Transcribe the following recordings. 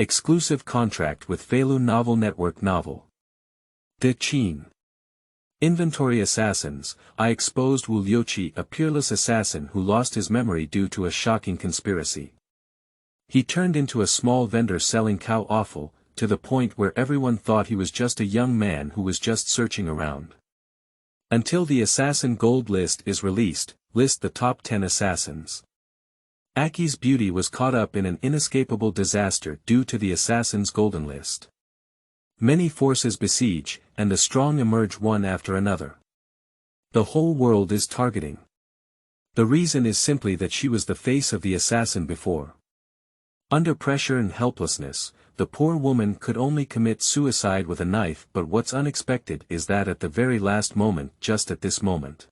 Exclusive contract with Feilu Novel Network Novel. De Qin. Inventory assassins. I exposed Wu Liuqi, a peerless assassin who lost his memory due to a shocking conspiracy. He turned into a small vendor selling cow offal, to the point where everyone thought he was just a young man who was just searching around. Until the assassin gold list is released, list the top 10 assassins. Aki's beauty was caught up in an inescapable disaster due to the assassin's golden list. Many forces besiege, and the strong emerge one after another. The whole world is targeting. The reason is simply that she was the face of the assassin before. Under pressure and helplessness, the poor woman could only commit suicide with a knife, but what's unexpected is that at the very last moment, just at this moment.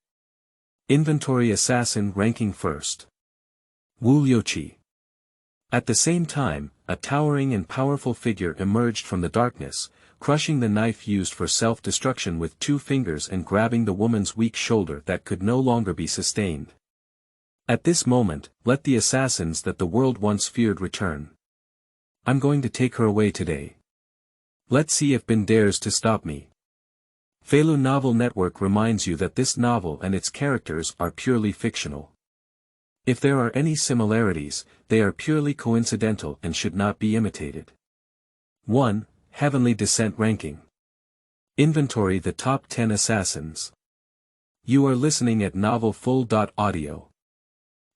Inventory assassin ranking first. Wu Liuqi. At the same time, a towering and powerful figure emerged from the darkness, crushing the knife used for self-destruction with 2 fingers and grabbing the woman's weak shoulder that could no longer be sustained. At this moment, let the assassins that the world once feared return. I'm going to take her away today. Let's see if Ben dares to stop me. Feilu Novel Network reminds you that this novel and its characters are purely fictional. If there are any similarities, they are purely coincidental and should not be imitated. 1. Heavenly Descent Ranking. Inventory the top 10 assassins. You are listening at novelfull.audio.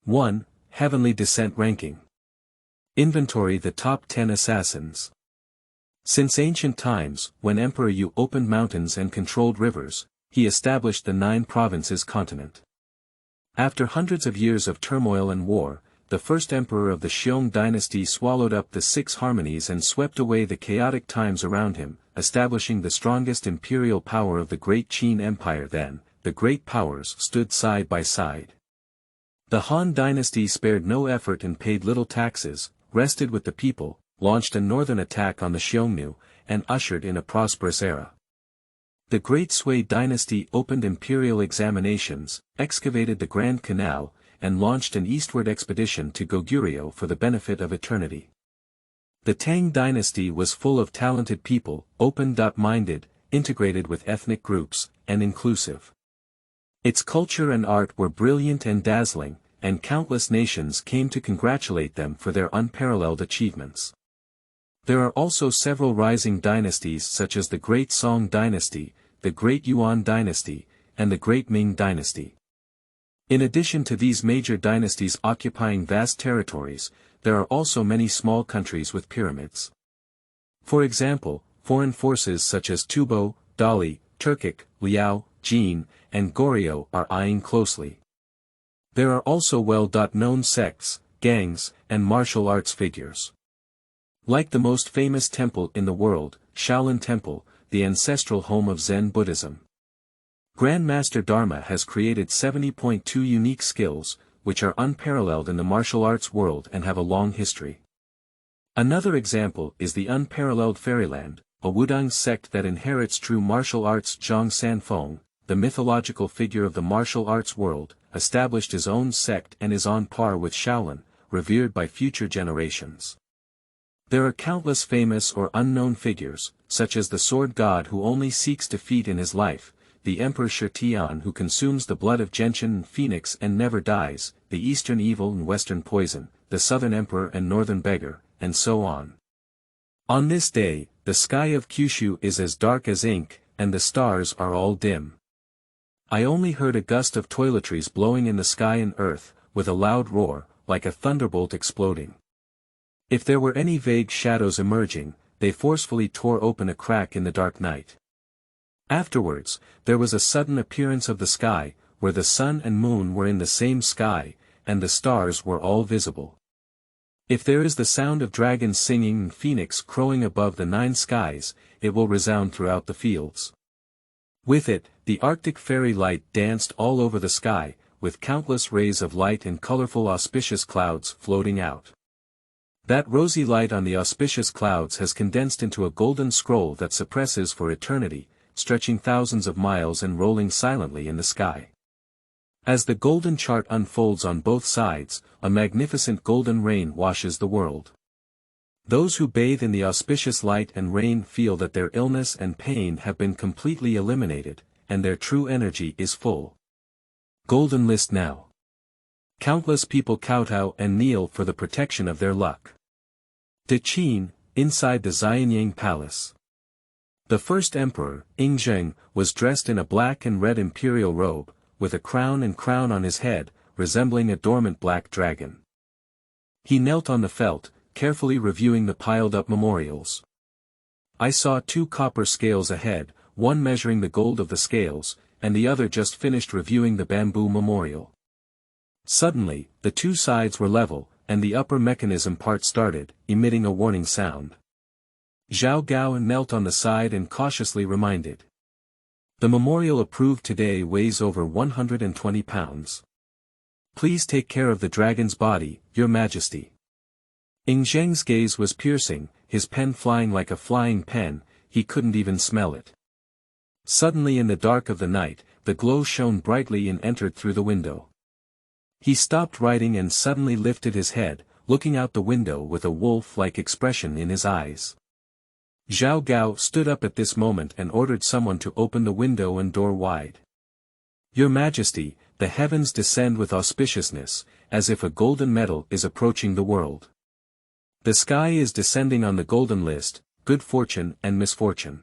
1. Heavenly Descent Ranking. Inventory the top 10 assassins. Since ancient times, when Emperor Yu opened mountains and controlled rivers, he established the 9 provinces continent. After hundreds of years of turmoil and war, the first emperor of the Xiong dynasty swallowed up the 6 harmonies and swept away the chaotic times around him, establishing the strongest imperial power of the Great Qin Empire. Then, the great powers stood side by side. The Han dynasty spared no effort and paid little taxes, rested with the people, launched a northern attack on the Xiongnu, and ushered in a prosperous era. The Great Sui dynasty opened imperial examinations, excavated the Grand Canal, and launched an eastward expedition to Goguryeo for the benefit of eternity. The Tang dynasty was full of talented people, open-minded, integrated with ethnic groups, and inclusive. Its culture and art were brilliant and dazzling, and countless nations came to congratulate them for their unparalleled achievements. There are also several rising dynasties such as the Great Song dynasty, the Great Yuan dynasty, and the Great Ming dynasty. In addition to these major dynasties occupying vast territories, there are also many small countries with pyramids. For example, foreign forces such as Tubo, Dali, Turkic, Liao, Jin, and Goryeo are eyeing closely. There are also well-known sects, gangs, and martial arts figures. Like the most famous temple in the world, Shaolin Temple, the ancestral home of Zen Buddhism. Grandmaster Dharma has created 70.2 unique skills, which are unparalleled in the martial arts world and have a long history. Another example is the unparalleled Fairyland, a Wudang sect that inherits true martial arts. Zhang Sanfeng, the mythological figure of the martial arts world, established his own sect and is on par with Shaolin, revered by future generations. There are countless famous or unknown figures, such as the sword god who only seeks defeat in his life, the Emperor Tian who consumes the blood of Genshin and Phoenix and never dies, the Eastern Evil and Western Poison, the Southern Emperor and Northern Beggar, and so on. On this day, the sky of Kyushu is as dark as ink, and the stars are all dim. I only heard a gust of toiletries blowing in the sky and earth, with a loud roar, like a thunderbolt exploding. If there were any vague shadows emerging, they forcefully tore open a crack in the dark night. Afterwards, there was a sudden appearance of the sky, where the sun and moon were in the same sky, and the stars were all visible. If there is the sound of dragons singing and phoenix crowing above the 9 skies, it will resound throughout the fields. With it, the Arctic fairy light danced all over the sky, with countless rays of light and colorful auspicious clouds floating out. That rosy light on the auspicious clouds has condensed into a golden scroll that suppresses for eternity, stretching thousands of miles and rolling silently in the sky. As the golden chart unfolds on both sides, a magnificent golden rain washes the world. Those who bathe in the auspicious light and rain feel that their illness and pain have been completely eliminated, and their true energy is full. Golden list now. Countless people kowtow and kneel for the protection of their luck. De Qin, inside the Xianxia palace. The first emperor, Yingzheng, was dressed in a black and red imperial robe, with a crown on his head, resembling a dormant black dragon. He knelt on the felt, carefully reviewing the piled-up memorials. I saw 2 copper scales ahead, one measuring the gold of the scales, and the other just finished reviewing the bamboo memorial. Suddenly, the 2 sides were level, and the upper mechanism part started, emitting a warning sound. Zhao Gao knelt on the side and cautiously reminded. The memorial approved today weighs over 120 pounds. Please take care of the dragon's body, Your Majesty. Yingzheng's gaze was piercing, his pen flying like a flying pen, he couldn't even smell it. Suddenly in the dark of the night, the glow shone brightly and entered through the window. He stopped writing and suddenly lifted his head, looking out the window with a wolf-like expression in his eyes. Zhao Gao stood up at this moment and ordered someone to open the window and door wide. Your Majesty, the heavens descend with auspiciousness, as if a golden medal is approaching the world. The sky is descending on the golden list, good fortune and misfortune.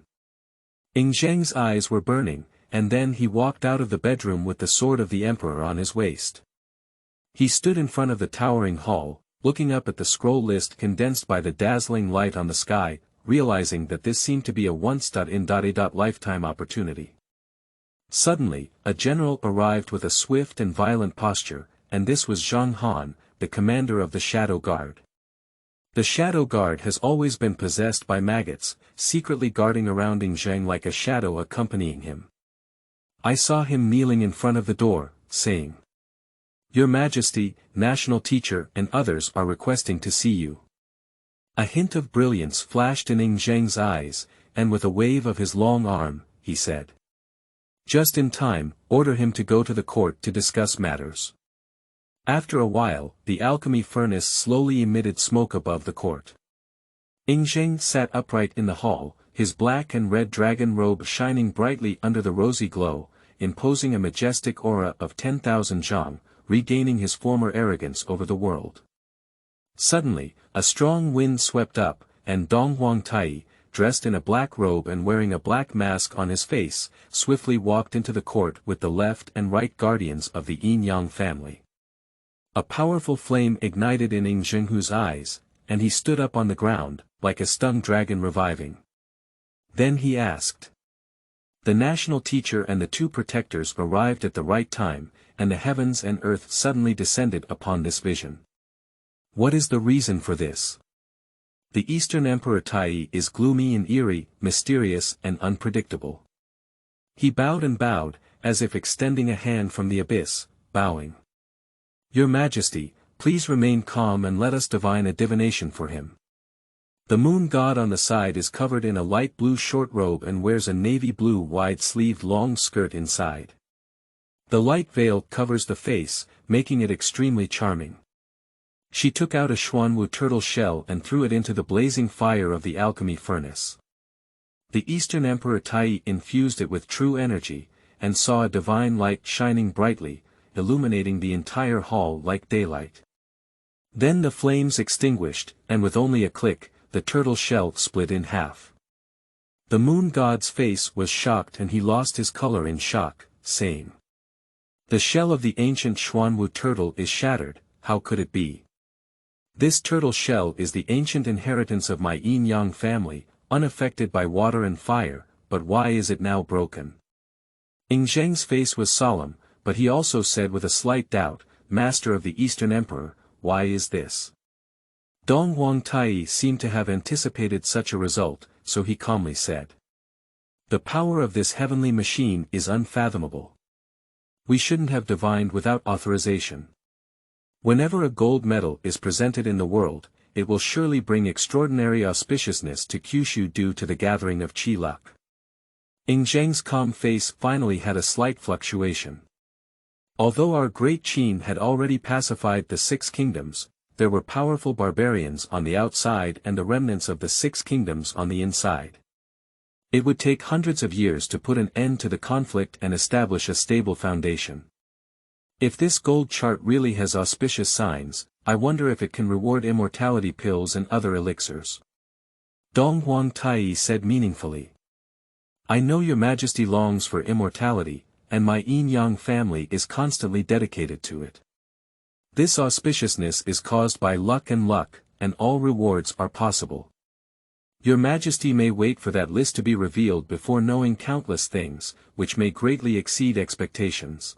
Yingzheng's eyes were burning, and then he walked out of the bedroom with the sword of the emperor on his waist. He stood in front of the towering hall, looking up at the scroll list condensed by the dazzling light on the sky, realizing that this seemed to be a once-in-a-lifetime opportunity. Suddenly, a general arrived with a swift and violent posture, and this was Zhang Han, the commander of the Shadow Guard. The Shadow Guard has always been possessed by maggots, secretly guarding around Yingzheng like a shadow accompanying him. I saw him kneeling in front of the door, saying, Your Majesty, National Teacher and others are requesting to see you. A hint of brilliance flashed in Yingzheng's eyes, and with a wave of his long arm, he said. Just in time, order him to go to the court to discuss matters. After a while, the alchemy furnace slowly emitted smoke above the court. Yingzheng sat upright in the hall, his black and red dragon robe shining brightly under the rosy glow, imposing a majestic aura of 10,000 zhang, regaining his former arrogance over the world. Suddenly, a strong wind swept up, and Dong Huangtai, dressed in a black robe and wearing a black mask on his face, swiftly walked into the court with the left and right guardians of the Yin-Yang family. A powerful flame ignited in Yingzheng's eyes, and he stood up on the ground, like a stung dragon reviving. Then he asked. The national teacher and the 2 protectors arrived at the right time, and the heavens and earth suddenly descended upon this vision. What is the reason for this? The Eastern Emperor Tai is gloomy and eerie, mysterious and unpredictable. He bowed and bowed, as if extending a hand from the abyss, bowing. Your Majesty, please remain calm and let us divine a divination for him. The moon god on the side is covered in a light blue short robe and wears a navy blue wide-sleeved long skirt inside. The light veil covers the face, making it extremely charming. She took out a Xuanwu turtle shell and threw it into the blazing fire of the alchemy furnace. The Eastern Emperor Tai infused it with true energy, and saw a divine light shining brightly, illuminating the entire hall like daylight. Then the flames extinguished, and with only a click, the turtle shell split in half. The moon god's face was shocked and he lost his color in shock, saying, The shell of the ancient Xuanwu turtle is shattered, how could it be? This turtle shell is the ancient inheritance of my Yin-Yang family, unaffected by water and fire, but why is it now broken? Yingzheng's face was solemn, but he also said with a slight doubt, Master of the Eastern Emperor, why is this? Dong Huangtai seemed to have anticipated such a result, so he calmly said. The power of this heavenly machine is unfathomable. We shouldn't have divined without authorization. Whenever a gold medal is presented in the world, it will surely bring extraordinary auspiciousness to Kyushu due to the gathering of chi luck. Yingzheng's calm face finally had a slight fluctuation. Although our great Qin had already pacified the 6 kingdoms, there were powerful barbarians on the outside and the remnants of the 6 kingdoms on the inside. It would take hundreds of years to put an end to the conflict and establish a stable foundation. If this gold chart really has auspicious signs, I wonder if it can reward immortality pills and other elixirs. Dong Huang Tai said meaningfully. I know your majesty longs for immortality, and my yin-yang family is constantly dedicated to it. This auspiciousness is caused by luck, and all rewards are possible. Your majesty may wait for that list to be revealed before knowing countless things, which may greatly exceed expectations.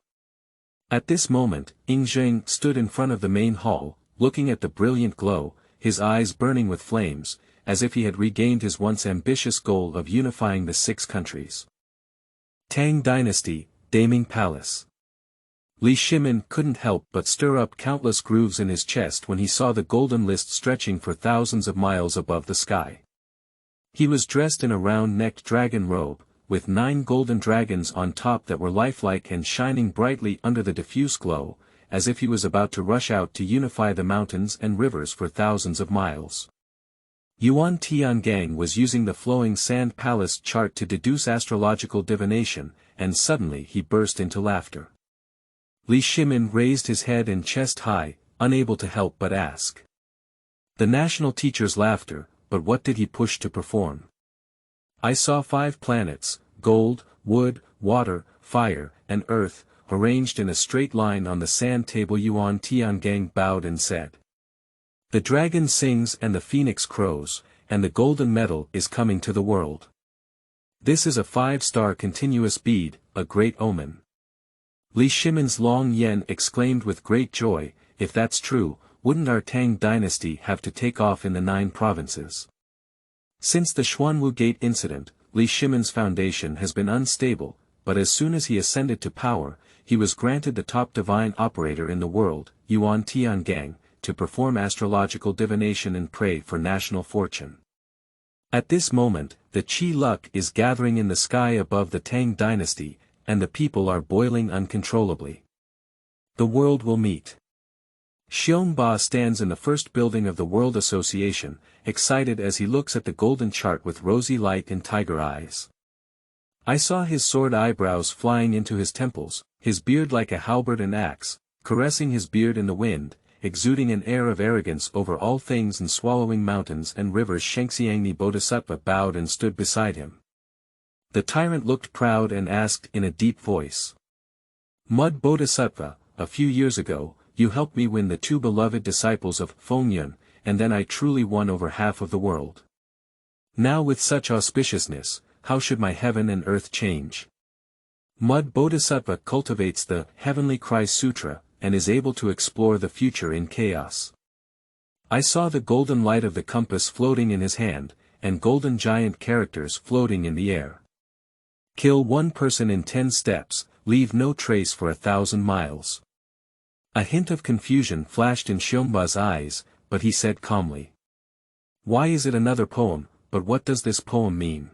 At this moment, Ying Zheng stood in front of the main hall, looking at the brilliant glow, his eyes burning with flames, as if he had regained his once ambitious goal of unifying the 6 countries. Tang Dynasty, Daming Palace. Li Shimin couldn't help but stir up countless grooves in his chest when he saw the golden list stretching for thousands of miles above the sky. He was dressed in a round-necked dragon robe, with 9 golden dragons on top that were lifelike and shining brightly under the diffuse glow, as if he was about to rush out to unify the mountains and rivers for thousands of miles. Yuan Tiangang was using the flowing sand palace chart to deduce astrological divination, and suddenly he burst into laughter. Li Shimin raised his head and chest high, unable to help but ask. The national teacher's laughter, but what did he push to perform? I saw 5 planets, gold, wood, water, fire, and earth, arranged in a straight line on the sand table. Yuan Tiangang bowed and said. The dragon sings and the phoenix crows, and the golden medal is coming to the world. This is a 5-star continuous bead, a great omen. Li Shimin's Long Yen exclaimed with great joy, if that's true, wouldn't our Tang dynasty have to take off in the 9 provinces? Since the Xuanwu Gate incident, Li Shimin's foundation has been unstable, but as soon as he ascended to power, he was granted the top divine operator in the world, Yuan Tiangang, to perform astrological divination and pray for national fortune. At this moment, the qi luck is gathering in the sky above the Tang dynasty, and the people are boiling uncontrollably. The world will meet. Xiongba stands in the first building of the World Association, excited as he looks at the golden chart with rosy light and tiger eyes. I saw his sword eyebrows flying into his temples, his beard like a halberd and axe, caressing his beard in the wind, exuding an air of arrogance over all things and swallowing mountains and rivers. Xianxia Bodhisattva bowed and stood beside him. The tyrant looked proud and asked in a deep voice. Mud Bodhisattva, a few years ago, you helped me win the 2 beloved disciples of Fengyun, and then I truly won over half of the world. Now with such auspiciousness, how should my heaven and earth change? Mud Bodhisattva cultivates the Heavenly Cry Sutra, and is able to explore the future in chaos. I saw the golden light of the compass floating in his hand, and golden giant characters floating in the air. Kill 1 person in 10 steps, leave no trace for 1,000 miles. A hint of confusion flashed in Xiongba's eyes, but he said calmly. Why is it another poem, but what does this poem mean?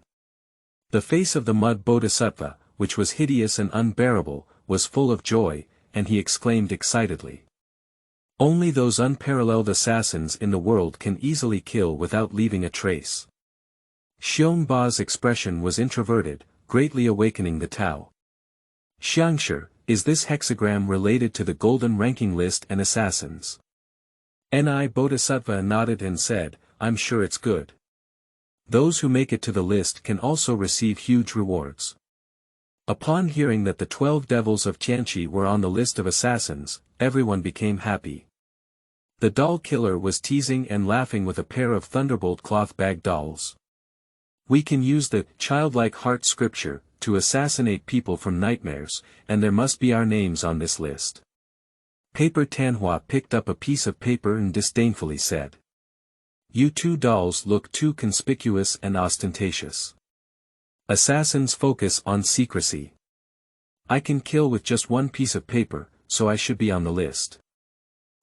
The face of the Mud Bodhisattva, which was hideous and unbearable, was full of joy, and he exclaimed excitedly. Only those unparalleled assassins in the world can easily kill without leaving a trace. Xiongba's expression was introverted, greatly awakening the Tao. Xianxia, is this hexagram related to the golden ranking list and assassins? Ni Bodhisattva nodded and said, I'm sure it's good. Those who make it to the list can also receive huge rewards. Upon hearing that the 12 devils of Tianqi were on the list of assassins, everyone became happy. The doll killer was teasing and laughing with a pair of thunderbolt cloth bag dolls. We can use the childlike heart scripture to assassinate people from nightmares, and there must be our names on this list. Paper Tanhua picked up a piece of paper and disdainfully said. You 2 dolls look too conspicuous and ostentatious. Assassins focus on secrecy. I can kill with just 1 piece of paper, so I should be on the list.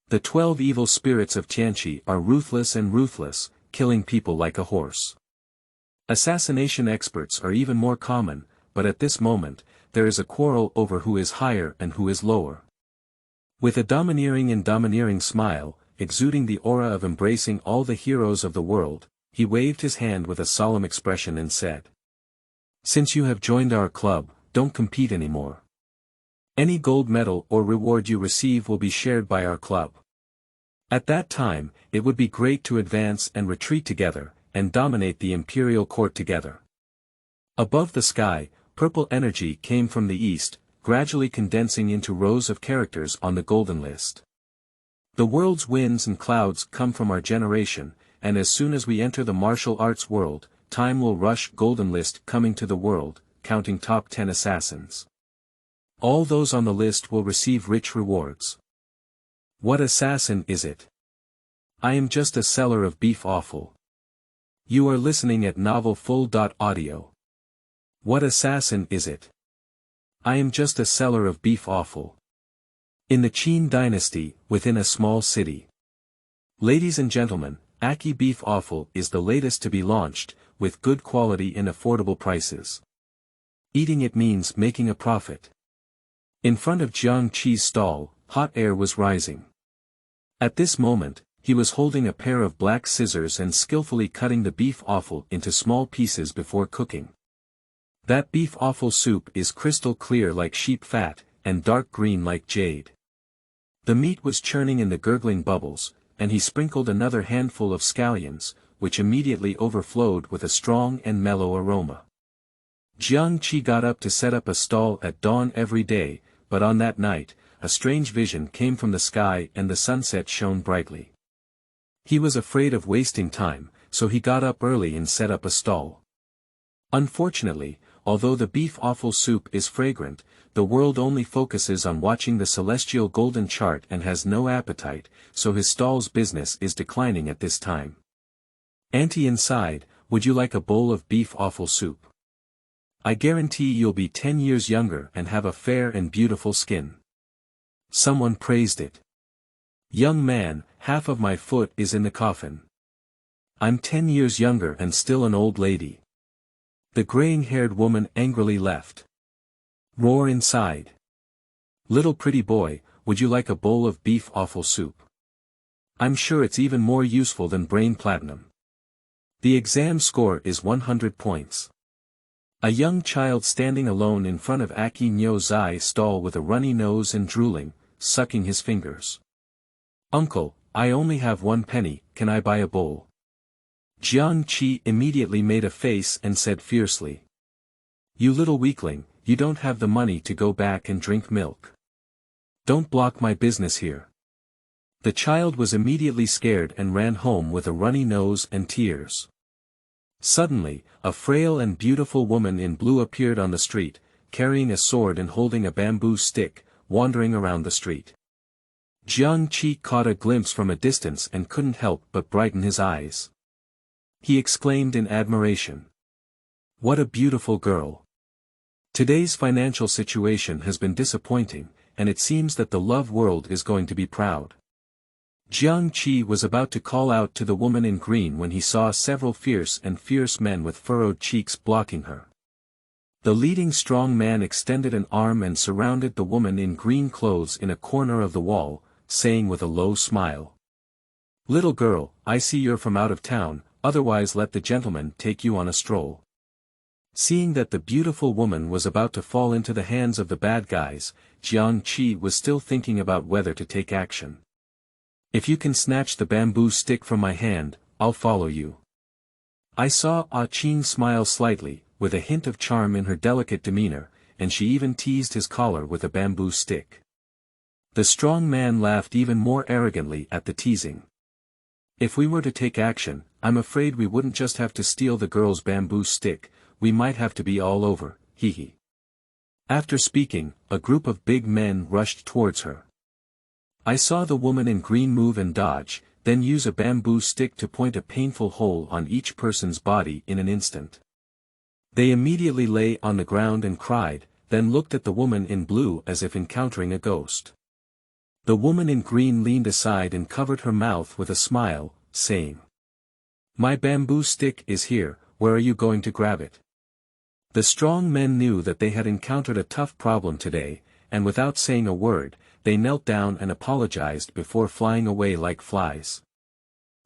The 12 evil spirits of Tianqi are ruthless and ruthless, killing people like a horse. Assassination experts are even more common, but at this moment, there is a quarrel over who is higher and who is lower. With a domineering smile, exuding the aura of embracing all the heroes of the world, he waved his hand with a solemn expression and said, "Since you have joined our club, don't compete anymore. Any gold medal or reward you receive will be shared by our club. At that time, it would be great to advance and retreat together, and dominate the imperial court together." Above the sky, purple energy came from the east, gradually condensing into rows of characters on the golden list. "The world's winds and clouds come from our generation, and as soon as we enter the martial arts world, time will rush golden list coming to the world, counting top 10 assassins. All those on the list will receive rich rewards." "What assassin is it?" "I am just a seller of beef offal." You are listening at novelfull.audio. "What assassin is it?" "I am just a seller of beef offal." In the Qin dynasty, within a small city. Ladies and gentlemen, Aki beef offal is the latest to be launched, with good quality and affordable prices. Eating it means making a profit. In front of Xianxia's stall, hot air was rising. At this moment, he was holding a pair of black scissors and skillfully cutting the beef offal into small pieces before cooking. That beef offal soup is crystal clear like sheep fat, and dark green like jade. The meat was churning in the gurgling bubbles, and he sprinkled another handful of scallions, which immediately overflowed with a strong and mellow aroma. Xianxia got up to set up a stall at dawn every day, but on that night, a strange vision came from the sky and the sunset shone brightly. He was afraid of wasting time, so he got up early and set up a stall. Unfortunately, although the beef offal soup is fragrant, the world only focuses on watching the celestial golden chart and has no appetite, so his stall's business is declining at this time. "Auntie inside, would you like a bowl of beef offal soup? I guarantee you'll be 10 years younger and have a fair and beautiful skin." Someone praised it. "Young man, half of my foot is in the coffin. I'm 10 years younger and still an old lady." The graying-haired woman angrily left. "Roar inside. Little pretty boy, would you like a bowl of beef offal soup? I'm sure it's even more useful than brain platinum. The exam score is 100 points. A young child standing alone in front of Aki Nyo Zai's stall with a runny nose and drooling, sucking his fingers. "Uncle, I only have 1 penny, can I buy a bowl?" Xianxia immediately made a face and said fiercely. "You little weakling, you don't have the money to go back and drink milk. Don't block my business here." The child was immediately scared and ran home with a runny nose and tears. Suddenly, a frail and beautiful woman in blue appeared on the street, carrying a sword and holding a bamboo stick, wandering around the street. Xianxia caught a glimpse from a distance and couldn't help but brighten his eyes. He exclaimed in admiration. "What a beautiful girl. Today's financial situation has been disappointing, and it seems that the love world is going to be proud." Xianxia was about to call out to the woman in green when he saw several fierce men with furrowed cheeks blocking her. The leading strong man extended an arm and surrounded the woman in green clothes in a corner of the wall, saying with a low smile. "Little girl, I see you're from out of town, otherwise let the gentleman take you on a stroll." Seeing that the beautiful woman was about to fall into the hands of the bad guys, Xianxia was still thinking about whether to take action. "If you can snatch the bamboo stick from my hand, I'll follow you." I saw Ah Qin smile slightly, with a hint of charm in her delicate demeanor, and she even teased his collar with a bamboo stick. The strong man laughed even more arrogantly at the teasing. "If we were to take action, I'm afraid we wouldn't just have to steal the girl's bamboo stick, we might have to be all over, hee. After speaking, a group of big men rushed towards her. I saw the woman in green move and dodge, then use a bamboo stick to point a painful hole on each person's body in an instant. They immediately lay on the ground and cried, then looked at the woman in blue as if encountering a ghost. The woman in green leaned aside and covered her mouth with a smile, saying, "My bamboo stick is here, where are you going to grab it?" The strong men knew that they had encountered a tough problem today, and without saying a word, they knelt down and apologized before flying away like flies.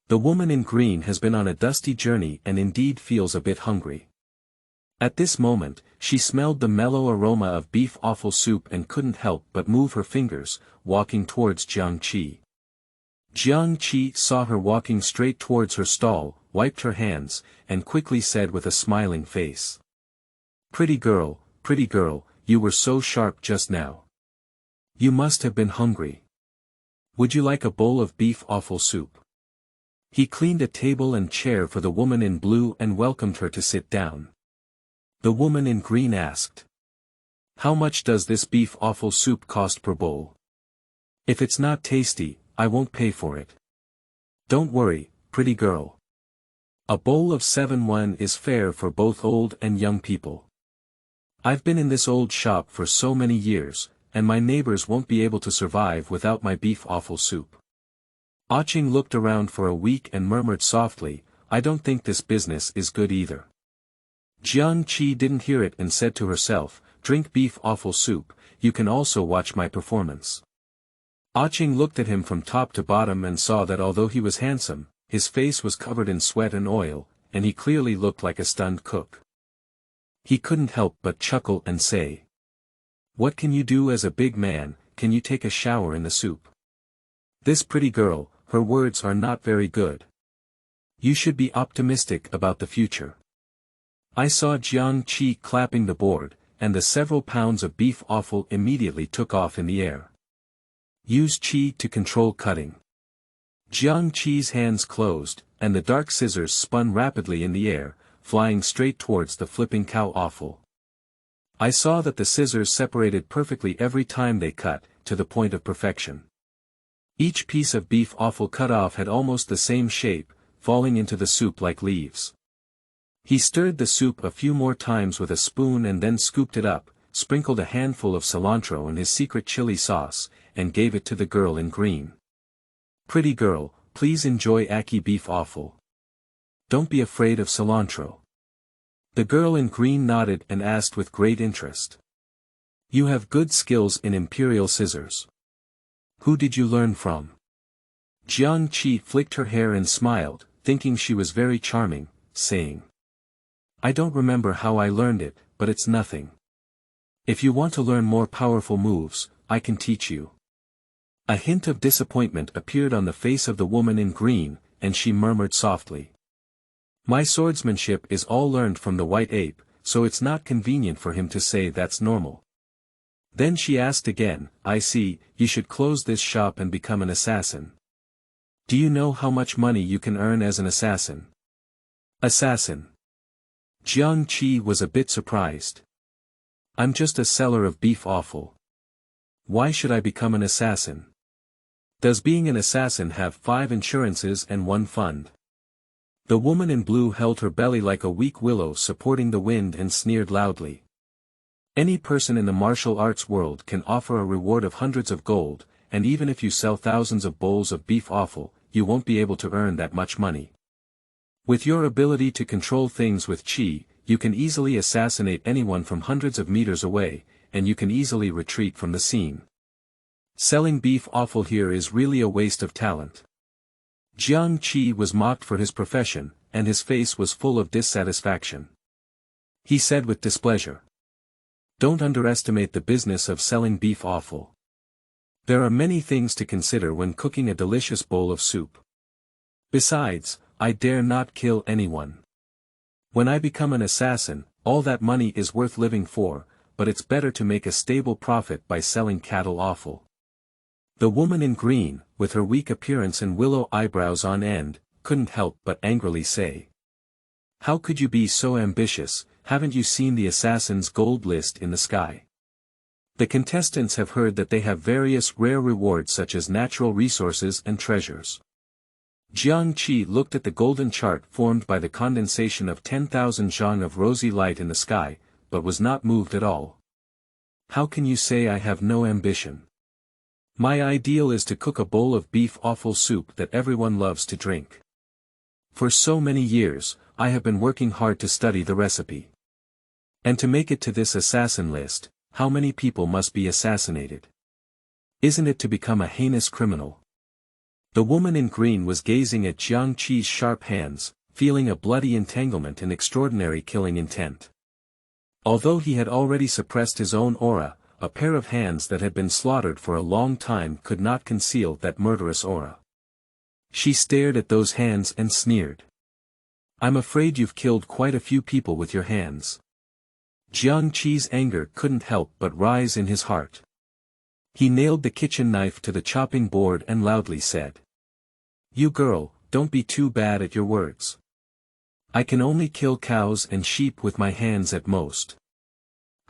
The woman in green has been on a dusty journey and indeed feels a bit hungry. At this moment, she smelled the mellow aroma of beef offal soup and couldn't help but move her fingers, walking towards Xianxia. Xianxia saw her walking straight towards her stall, wiped her hands, and quickly said with a smiling face. Pretty girl, you were so sharp just now. You must have been hungry. Would you like a bowl of beef offal soup? He cleaned a table and chair for the woman in blue and welcomed her to sit down. The woman in green asked. How much does this beef offal soup cost per bowl? If it's not tasty, I won't pay for it. Don't worry, pretty girl. A bowl of 7 is fair for both old and young people. I've been in this old shop for so many years, and my neighbors won't be able to survive without my beef offal soup. Aching looked around for a week and murmured softly, I don't think this business is good either. Xianxia didn't hear it and said to herself, drink beef offal soup, you can also watch my performance. Aching looked at him from top to bottom and saw that although he was handsome, his face was covered in sweat and oil, and he clearly looked like a stunned cook. He couldn't help but chuckle and say. What can you do as a big man, can you take a shower in the soup? This pretty girl, her words are not very good. You should be optimistic about the future. I saw Xianxia clapping the board, and the several pounds of beef offal immediately took off in the air. Use qi to control cutting. Xianxia's hands closed, and the dark scissors spun rapidly in the air, flying straight towards the flipping cow offal. I saw that the scissors separated perfectly every time they cut, to the point of perfection. Each piece of beef offal cut off had almost the same shape, falling into the soup like leaves. He stirred the soup a few more times with a spoon and then scooped it up, sprinkled a handful of cilantro in his secret chili sauce, and gave it to the girl in green. Pretty girl, please enjoy Aki beef offal. Don't be afraid of cilantro. The girl in green nodded and asked with great interest. You have good skills in imperial scissors. Who did you learn from? Xianxia flicked her hair and smiled, thinking she was very charming, saying. I don't remember how I learned it, but it's nothing. If you want to learn more powerful moves, I can teach you. A hint of disappointment appeared on the face of the woman in green, and she murmured softly. My swordsmanship is all learned from the white ape, so it's not convenient for him to say that's normal. Then she asked again, I see, you should close this shop and become an assassin. Do you know how much money you can earn as an assassin? Assassin. Xianxia was a bit surprised. I'm just a seller of beef offal. Why should I become an assassin? Does being an assassin have 5 insurances and 1 fund? The woman in blue held her belly like a weak willow supporting the wind and sneered loudly. Any person in the martial arts world can offer a reward of hundreds of gold, and even if you sell thousands of bowls of beef offal, you won't be able to earn that much money. With your ability to control things with qi, you can easily assassinate anyone from hundreds of meters away, and you can easily retreat from the scene. Selling beef offal here is really a waste of talent. Xianxia was mocked for his profession, and his face was full of dissatisfaction. He said with displeasure. Don't underestimate the business of selling beef offal. There are many things to consider when cooking a delicious bowl of soup. Besides, I dare not kill anyone. When I become an assassin, all that money is worth living for, but it's better to make a stable profit by selling cattle offal. The woman in green, with her weak appearance and willow eyebrows on end, couldn't help but angrily say. How could you be so ambitious, haven't you seen the assassin's gold list in the sky? The contestants have heard that they have various rare rewards such as natural resources and treasures. Xianxia looked at the golden chart formed by the condensation of 10,000 zhang of rosy light in the sky, but was not moved at all. How can you say I have no ambition? My ideal is to cook a bowl of beef offal soup that everyone loves to drink. For so many years, I have been working hard to study the recipe. And to make it to this assassin list, how many people must be assassinated? Isn't it to become a heinous criminal? The woman in green was gazing at Xianxia's sharp hands, feeling a bloody entanglement and extraordinary killing intent. Although he had already suppressed his own aura, a pair of hands that had been slaughtered for a long time could not conceal that murderous aura. She stared at those hands and sneered. I'm afraid you've killed quite a few people with your hands. Xianxia's anger couldn't help but rise in his heart. He nailed the kitchen knife to the chopping board and loudly said. You girl, don't be too bad at your words. I can only kill cows and sheep with my hands at most.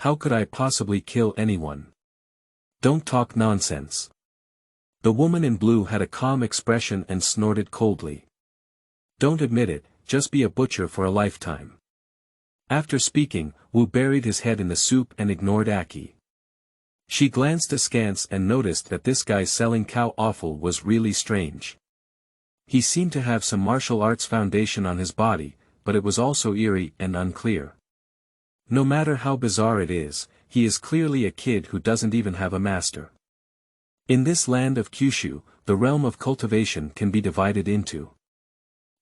How could I possibly kill anyone? Don't talk nonsense. The woman in blue had a calm expression and snorted coldly. Don't admit it, just be a butcher for a lifetime. After speaking, Wu buried his head in the soup and ignored Aki. She glanced askance and noticed that this guy selling cow offal was really strange. He seemed to have some martial arts foundation on his body, but it was also eerie and unclear. No matter how bizarre it is, he is clearly a kid who doesn't even have a master. In this land of Kyushu, the realm of cultivation can be divided into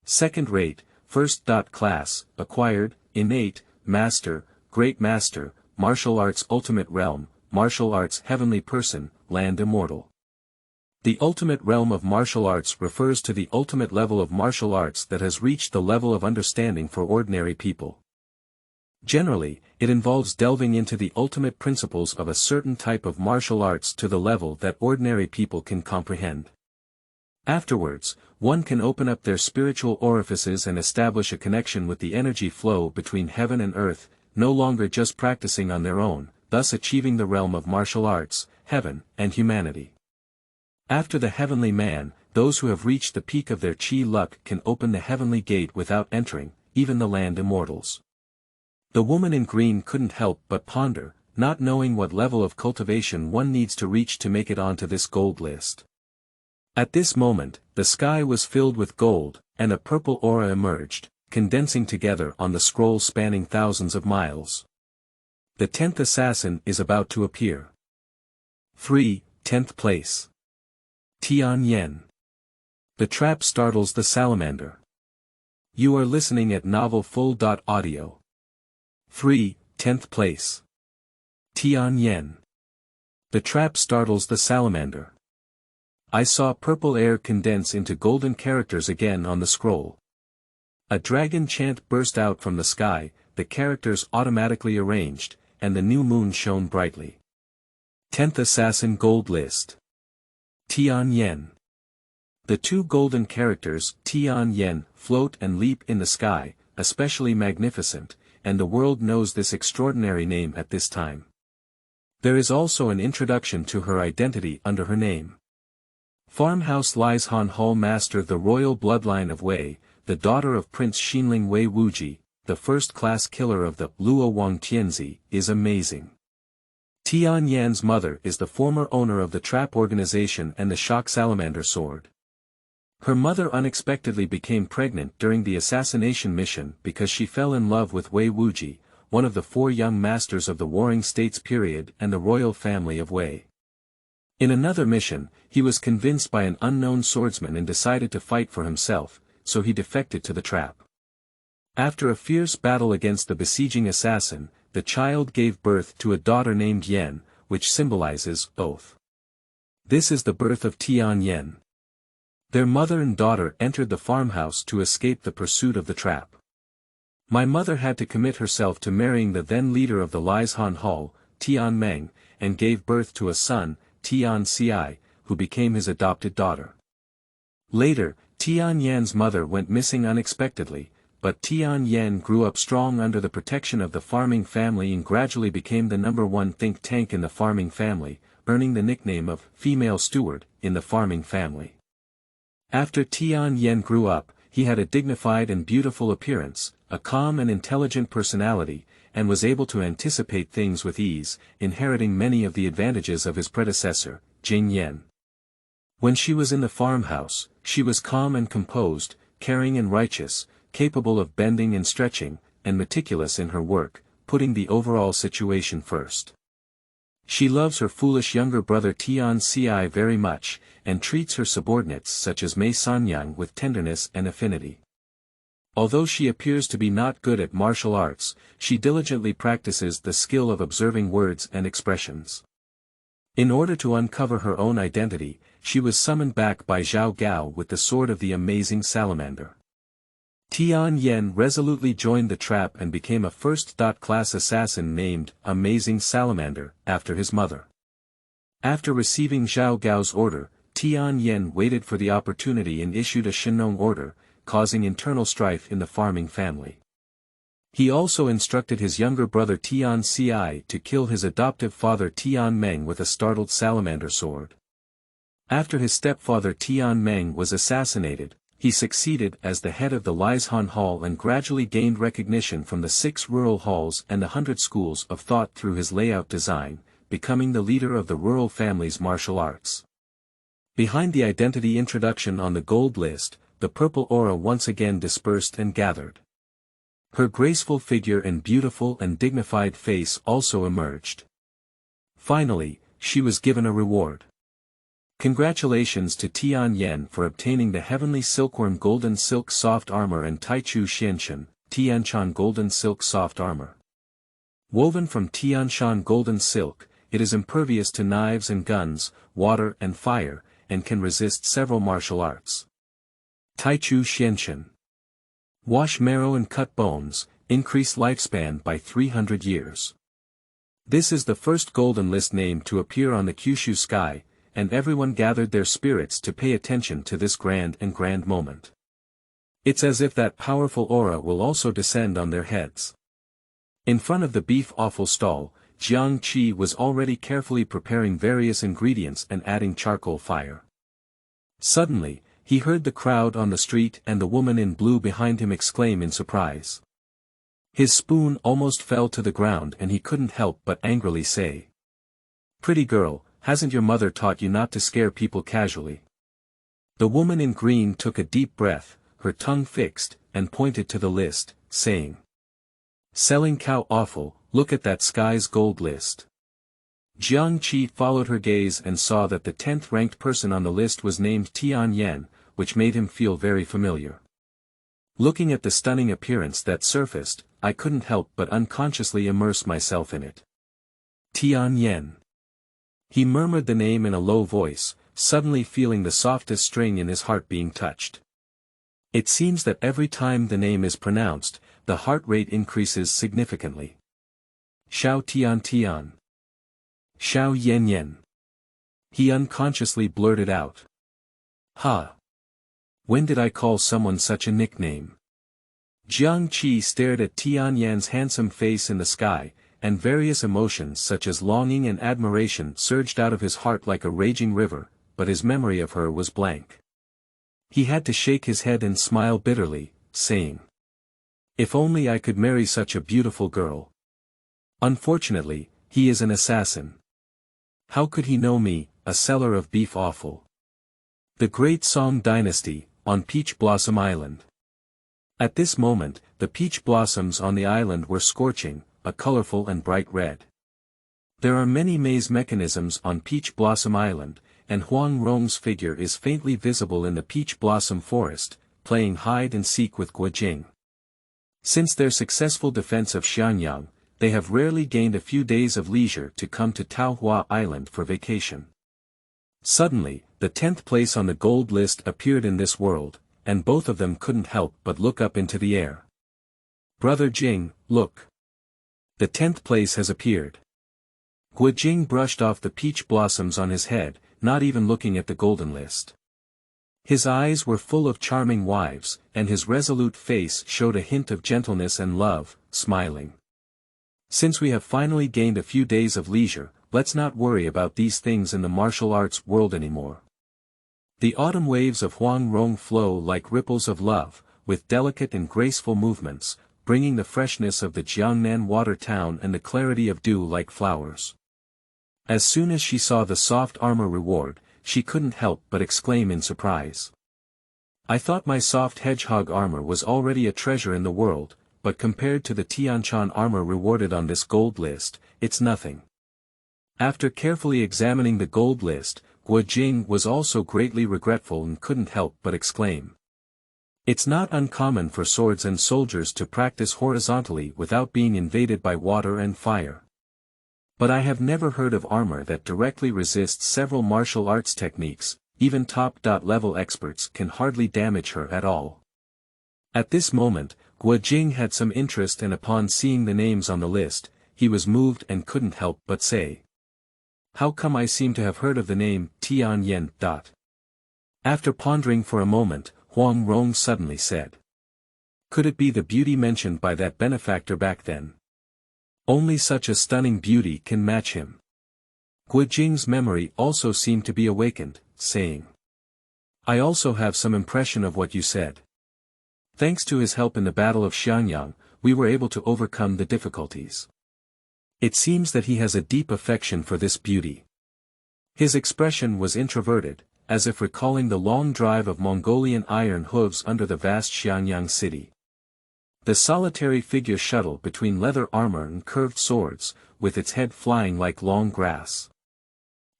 second-rate, first-class, acquired, innate, master, great master, martial arts ultimate realm, martial arts heavenly person, land immortal. The ultimate realm of martial arts refers to the ultimate level of martial arts that has reached the level of understanding for ordinary people. Generally, it involves delving into the ultimate principles of a certain type of martial arts to the level that ordinary people can comprehend. Afterwards, one can open up their spiritual orifices and establish a connection with the energy flow between heaven and earth, no longer just practicing on their own, thus achieving the realm of martial arts, heaven, and humanity. After the heavenly man, those who have reached the peak of their chi luck can open the heavenly gate without entering, even the land immortals. The woman in green couldn't help but ponder, not knowing what level of cultivation one needs to reach to make it onto this gold list. At this moment, the sky was filled with gold, and a purple aura emerged, condensing together on the scroll spanning thousands of miles. The 10th assassin is about to appear. 10th place. Tian Yan. The trap startles the salamander. You are listening at novel full.audio. 10th place. Tian Yan. The trap startles the salamander. I saw purple air condense into golden characters again on the scroll. A dragon chant burst out from the sky, the characters automatically arranged, and the new moon shone brightly. 10th assassin gold list. Tian Yan. The two golden characters, Tian Yan, float and leap in the sky, especially magnificent, and the world knows this extraordinary name at this time. There is also an introduction to her identity under her name. Farmhouse lies Han Hall master the royal bloodline of Wei, the daughter of Prince Xinling Wei Wuji, the first-class killer of the Luo Wang Tianzi, is amazing. Tian Yan's mother is the former owner of the trap organization and the shock salamander sword. Her mother unexpectedly became pregnant during the assassination mission because she fell in love with Wei Wuji, one of the 4 young masters of the Warring States period and the royal family of Wei. In another mission, he was convinced by an unknown swordsman and decided to fight for himself, so he defected to the trap. After a fierce battle against the besieging assassin, the child gave birth to a daughter named Yan, which symbolizes oath. This is the birth of Tian Yan. Their mother and daughter entered the farmhouse to escape the pursuit of the trap. My mother had to commit herself to marrying the then leader of the Lies Han Hall, Tian Meng, and gave birth to a son, Tian Ci, who became his adopted daughter. Later, Tian Yan's mother went missing unexpectedly, but Tian Yan grew up strong under the protection of the farming family and gradually became the #1 think tank in the farming family, earning the nickname of female steward in the farming family. After Tian Yan grew up, he had a dignified and beautiful appearance, a calm and intelligent personality, and was able to anticipate things with ease, inheriting many of the advantages of his predecessor, Jing Yan. When she was in the farmhouse, she was calm and composed, caring and righteous, capable of bending and stretching, and meticulous in her work, putting the overall situation first. She loves her foolish younger brother Xianxia very much, and treats her subordinates such as Mei Sanyang with tenderness and affinity. Although she appears to be not good at martial arts, she diligently practices the skill of observing words and expressions. In order to uncover her own identity, she was summoned back by Zhao Gao with the sword of the amazing salamander. Tian Yan resolutely joined the trap and became a first-class assassin named Amazing Salamander, after his mother. After receiving Zhao Gao's order, Tian Yan waited for the opportunity and issued a Shenong order, causing internal strife in the farming family. He also instructed his younger brother Tian Ci to kill his adoptive father Tian Meng with a startled salamander sword. After his stepfather Tian Meng was assassinated, he succeeded as the head of the Lieshan Hall and gradually gained recognition from the 6 rural halls and the 100 schools of thought through his layout design, becoming the leader of the rural family's martial arts. Behind the identity introduction on the gold list, the purple aura once again dispersed and gathered. Her graceful figure and beautiful and dignified face also emerged. Finally, she was given a reward. Congratulations to Tian Yan for obtaining the Heavenly Silkworm Golden Silk Soft Armor and Taichu Xianshan, Tianshan Golden Silk Soft Armor. Woven from Tianshan Golden Silk, it is impervious to knives and guns, water and fire, and can resist several martial arts. Taichu Xianshan. Wash marrow and cut bones, increase lifespan by 300 years. This is the first golden list name to appear on the Kyushu sky, and everyone gathered their spirits to pay attention to this grand moment. It's as if that powerful aura will also descend on their heads. In front of the beef offal stall, Jiang Qi was already carefully preparing various ingredients and adding charcoal fire. Suddenly, he heard the crowd on the street and the woman in blue behind him exclaim in surprise. His spoon almost fell to the ground and he couldn't help but angrily say, "Pretty girl, hasn't your mother taught you not to scare people casually?" The woman in green took a deep breath, her tongue fixed, and pointed to the list, saying, "Selling cow offal, look at that sky's gold list." Jiang Qi followed her gaze and saw that the 10th ranked person on the list was named Tian Yan, which made him feel very familiar. Looking at the stunning appearance that surfaced, I couldn't help but unconsciously immerse myself in it. Tian Yan. He murmured the name in a low voice, suddenly feeling the softest string in his heart being touched. It seems that every time the name is pronounced, the heart rate increases significantly. Xiao Tian Tian. Xiao Yan Yan. He unconsciously blurted out. "Ha! When did I call someone such a nickname?" Jiang Qi stared at Tian Yan's handsome face in the sky, and various emotions such as longing and admiration surged out of his heart like a raging river, but his memory of her was blank. He had to shake his head and smile bitterly, saying, "If only I could marry such a beautiful girl. Unfortunately, he is an assassin. How could he know me, a seller of beef offal? The Great Song Dynasty, on Peach Blossom Island." At this moment, the peach blossoms on the island were scorching, a colorful and bright red. There are many maze mechanisms on Peach Blossom Island, and Huang Rong's figure is faintly visible in the peach blossom forest, playing hide and seek with Guojing. Since their successful defense of Xiangyang, they have rarely gained a few days of leisure to come to Taohua Island for vacation. Suddenly, the 10th place on the gold list appeared in this world, and both of them couldn't help but look up into the air. "Brother Jing, look. The 10th place has appeared." Guojing brushed off the peach blossoms on his head, not even looking at the golden list. His eyes were full of charming wives, and his resolute face showed a hint of gentleness and love, smiling. "Since we have finally gained a few days of leisure, let's not worry about these things in the martial arts world anymore." The autumn waves of Huang Rong flow like ripples of love, with delicate and graceful movements, bringing the freshness of the Jiangnan water town and the clarity of dew like flowers. As soon as she saw the soft armor reward, she couldn't help but exclaim in surprise. "I thought my soft hedgehog armor was already a treasure in the world, but compared to the Tianshan armor rewarded on this gold list, it's nothing." After carefully examining the gold list, Guo Jing was also greatly regretful and couldn't help but exclaim. It's not uncommon for swords and soldiers to practice horizontally without being invaded by water and fire. But I have never heard of armor that directly resists several martial arts techniques. Even top-level experts can hardly damage her at all. At this moment, Guo Jing had some interest, and upon seeing the names on the list, he was moved and couldn't help but say. How come I seem to have heard of the name Tian Yan? After pondering for a moment, Huang Rong suddenly said. Could it be the beauty mentioned by that benefactor back then? Only such a stunning beauty can match him. Guo Jing's memory also seemed to be awakened, saying. I also have some impression of what you said. Thanks to his help in the Battle of Xianxia, we were able to overcome the difficulties. It seems that he has a deep affection for this beauty. His expression was introverted, as if recalling the long drive of Mongolian iron hooves under the vast Xianxia city. The solitary figure shuttle between leather armor and curved swords, with its head flying like long grass.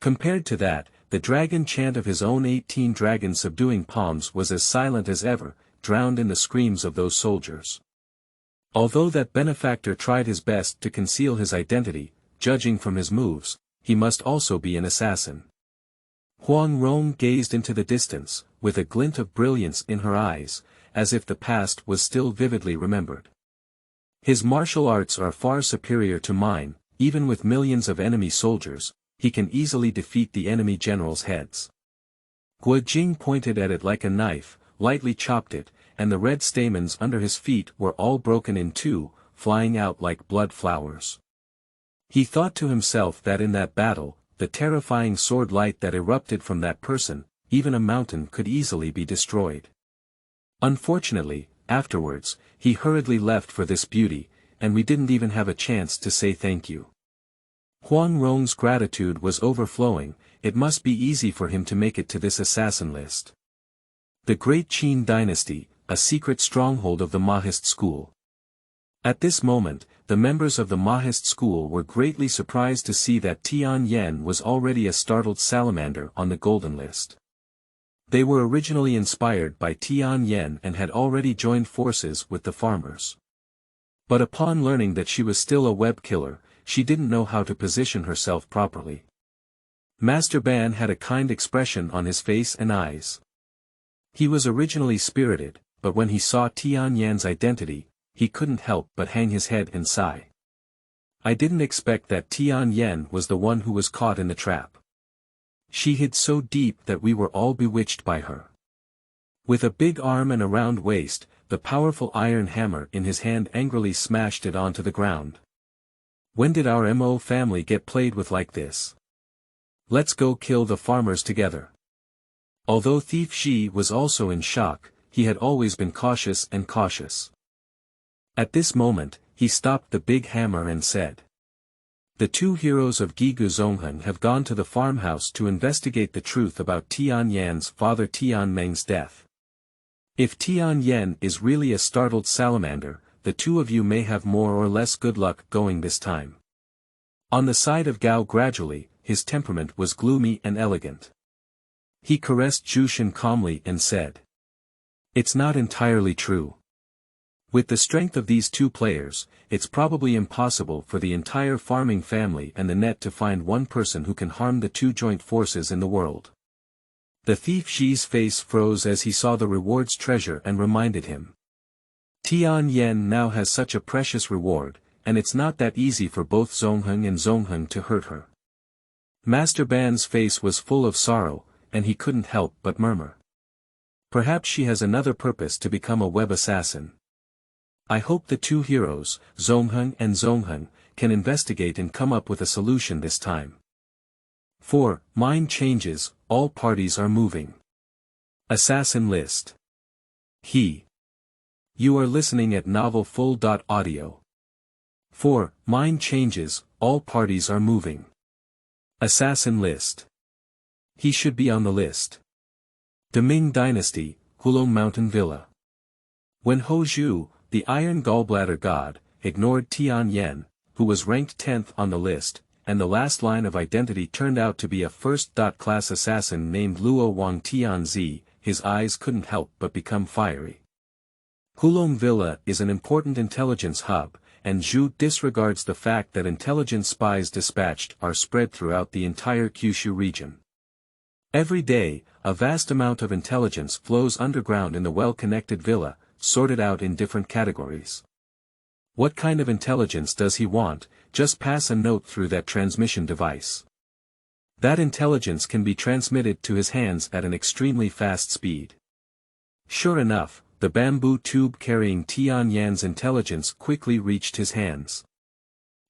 Compared to that, the dragon chant of his own 18 dragons subduing palms was as silent as ever, drowned in the screams of those soldiers. Although that benefactor tried his best to conceal his identity, judging from his moves, he must also be an assassin. Huang Rong gazed into the distance, with a glint of brilliance in her eyes, as if the past was still vividly remembered. His martial arts are far superior to mine. Even with millions of enemy soldiers, he can easily defeat the enemy generals' heads. Guo Jing pointed at it like a knife, lightly chopped it, and the red stamens under his feet were all broken in two, flying out like blood flowers. He thought to himself that in that battle, the terrifying sword light that erupted from that person, even a mountain could easily be destroyed. Unfortunately, afterwards, he hurriedly left for this beauty, and we didn't even have a chance to say thank you. Huang Rong's gratitude was overflowing. It must be easy for him to make it to this assassin list. The Great Qin Dynasty, a secret stronghold of the Mahist school. At this moment, the members of the Mahist school were greatly surprised to see that Tian Yan was already a startled salamander on the golden list. They were originally inspired by Tian Yan and had already joined forces with the farmers. But upon learning that she was still a web killer, she didn't know how to position herself properly. Master Ban had a kind expression on his face and eyes. He was originally spirited, but when he saw Tian Yan's identity, he couldn't help but hang his head and sigh. I didn't expect that Tian Yan was the one who was caught in the trap. She hid so deep that we were all bewitched by her. With a big arm and a round waist, the powerful iron hammer in his hand angrily smashed it onto the ground. When did our Mo family get played with like this? Let's go kill the farmers together. Although Thief Shi was also in shock, he had always been cautious and cautious. At this moment, he stopped the big hammer and said. The two heroes of Gigu Zongheng have gone to the farmhouse to investigate the truth about Tian Yan's father Tian Meng's death. If Tian Yan is really a startled salamander, the two of you may have more or less good luck going this time. On the side of Gao gradually, his temperament was gloomy and elegant. He caressed Jushin calmly and said. It's not entirely true. With the strength of these two players, it's probably impossible for the entire farming family and the net to find one person who can harm the two joint forces in the world. The thief Shi's face froze as he saw the reward's treasure and reminded him. Tian Yan now has such a precious reward, and it's not that easy for both Zongheng and Zongheng to hurt her. Master Ban's face was full of sorrow, and he couldn't help but murmur. Perhaps she has another purpose to become a web assassin. I hope the two heroes, Zongheng and Zongheng, can investigate and come up with a solution this time. 4. Mind changes, all parties are moving. Assassin list. You are listening at novelfull.audio. 4. Mind changes, all parties are moving. Assassin list. He should be on the list. The Ming Dynasty, Hulong Mountain Villa. When Ho Zhu, the Iron Gallbladder God, ignored Tian Yan, who was ranked 10th on the list, and the last line of identity turned out to be a first-class assassin named Luo Wang Tianzi. His eyes couldn't help but become fiery. Hulong Villa is an important intelligence hub, and Zhu disregards the fact that intelligence spies dispatched are spread throughout the entire Kyushu region. Every day, a vast amount of intelligence flows underground in the well-connected villa, sorted out in different categories. What kind of intelligence does he want? Just pass a note through that transmission device. That intelligence can be transmitted to his hands at an extremely fast speed. Sure enough, the bamboo tube carrying Tian Yan's intelligence quickly reached his hands.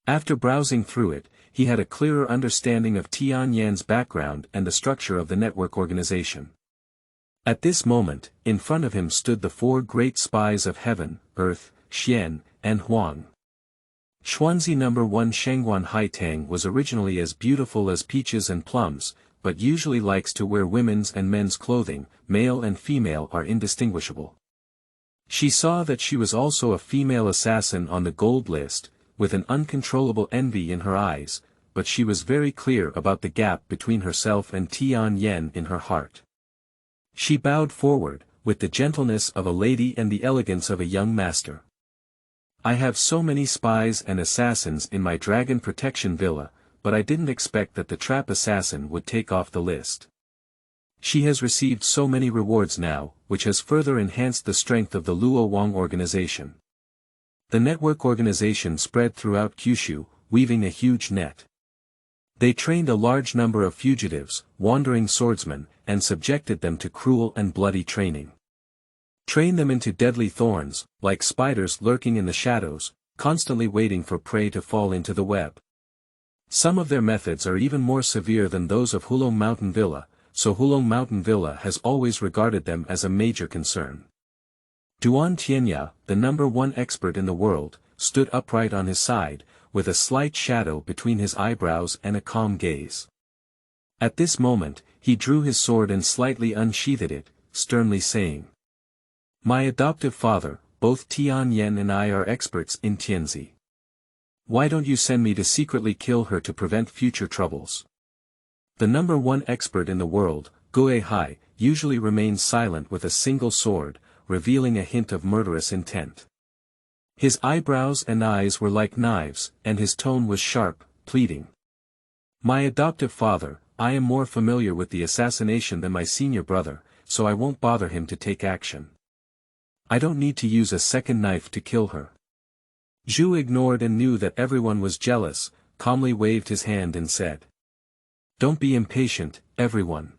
After browsing through it, he had a clearer understanding of Tian Yan's background and the structure of the network organization. At this moment, in front of him stood the 4 great spies of heaven, earth, Xian, and Huang. Xuanzi No. 1 Shengguan Haitang was originally as beautiful as peaches and plums, but usually likes to wear women's and men's clothing. Male and female are indistinguishable. She saw that she was also a female assassin on the gold list, with an uncontrollable envy in her eyes, but she was very clear about the gap between herself and Tian Yan in her heart. She bowed forward, with the gentleness of a lady and the elegance of a young master. I have so many spies and assassins in my dragon protection villa, but I didn't expect that the trap assassin would take off the list. She has received so many rewards now, which has further enhanced the strength of the Luo Wang organization. The network organization spread throughout Kyushu, weaving a huge net. They trained a large number of fugitives, wandering swordsmen, and subjected them to cruel and bloody training. Train them into deadly thorns, like spiders lurking in the shadows, constantly waiting for prey to fall into the web. Some of their methods are even more severe than those of Hulong Mountain Villa, so Hulong Mountain Villa has always regarded them as a major concern. Duan Tianya, the No. 1 expert in the world, stood upright on his side, with a slight shadow between his eyebrows and a calm gaze. At this moment, he drew his sword and slightly unsheathed it, sternly saying, "My adoptive father, both Tian Yan and I are experts in Tianzi. Why don't you send me to secretly kill her to prevent future troubles?" The No. 1 expert in the world, Gue Hai, usually remains silent with a single sword, revealing a hint of murderous intent. His eyebrows and eyes were like knives, and his tone was sharp, pleading. "My adoptive father, I am more familiar with the assassination than my senior brother, so I won't bother him to take action. I don't need to use a second knife to kill her." Zhu ignored and knew that everyone was jealous, calmly waved his hand and said, "Don't be impatient, everyone.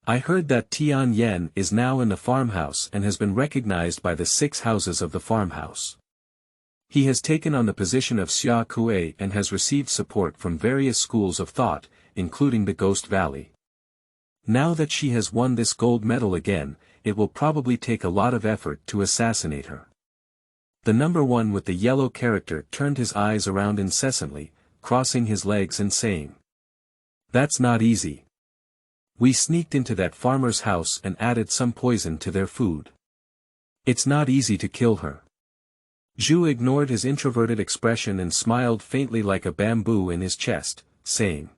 I heard that Tian Yan is now in the farmhouse and has been recognized by the 6 houses of the farmhouse. He has taken on the position of Xia Kue and has received support from various schools of thought, including the Ghost Valley. Now that she has won this gold medal again, it will probably take a lot of effort to assassinate her." The No. 1 with the yellow character turned his eyes around incessantly, crossing his legs and saying, "That's not easy. We sneaked into that farmer's house and added some poison to their food. It's not easy to kill her." Zhu ignored his introverted expression and smiled faintly like a bamboo in his chest, saying,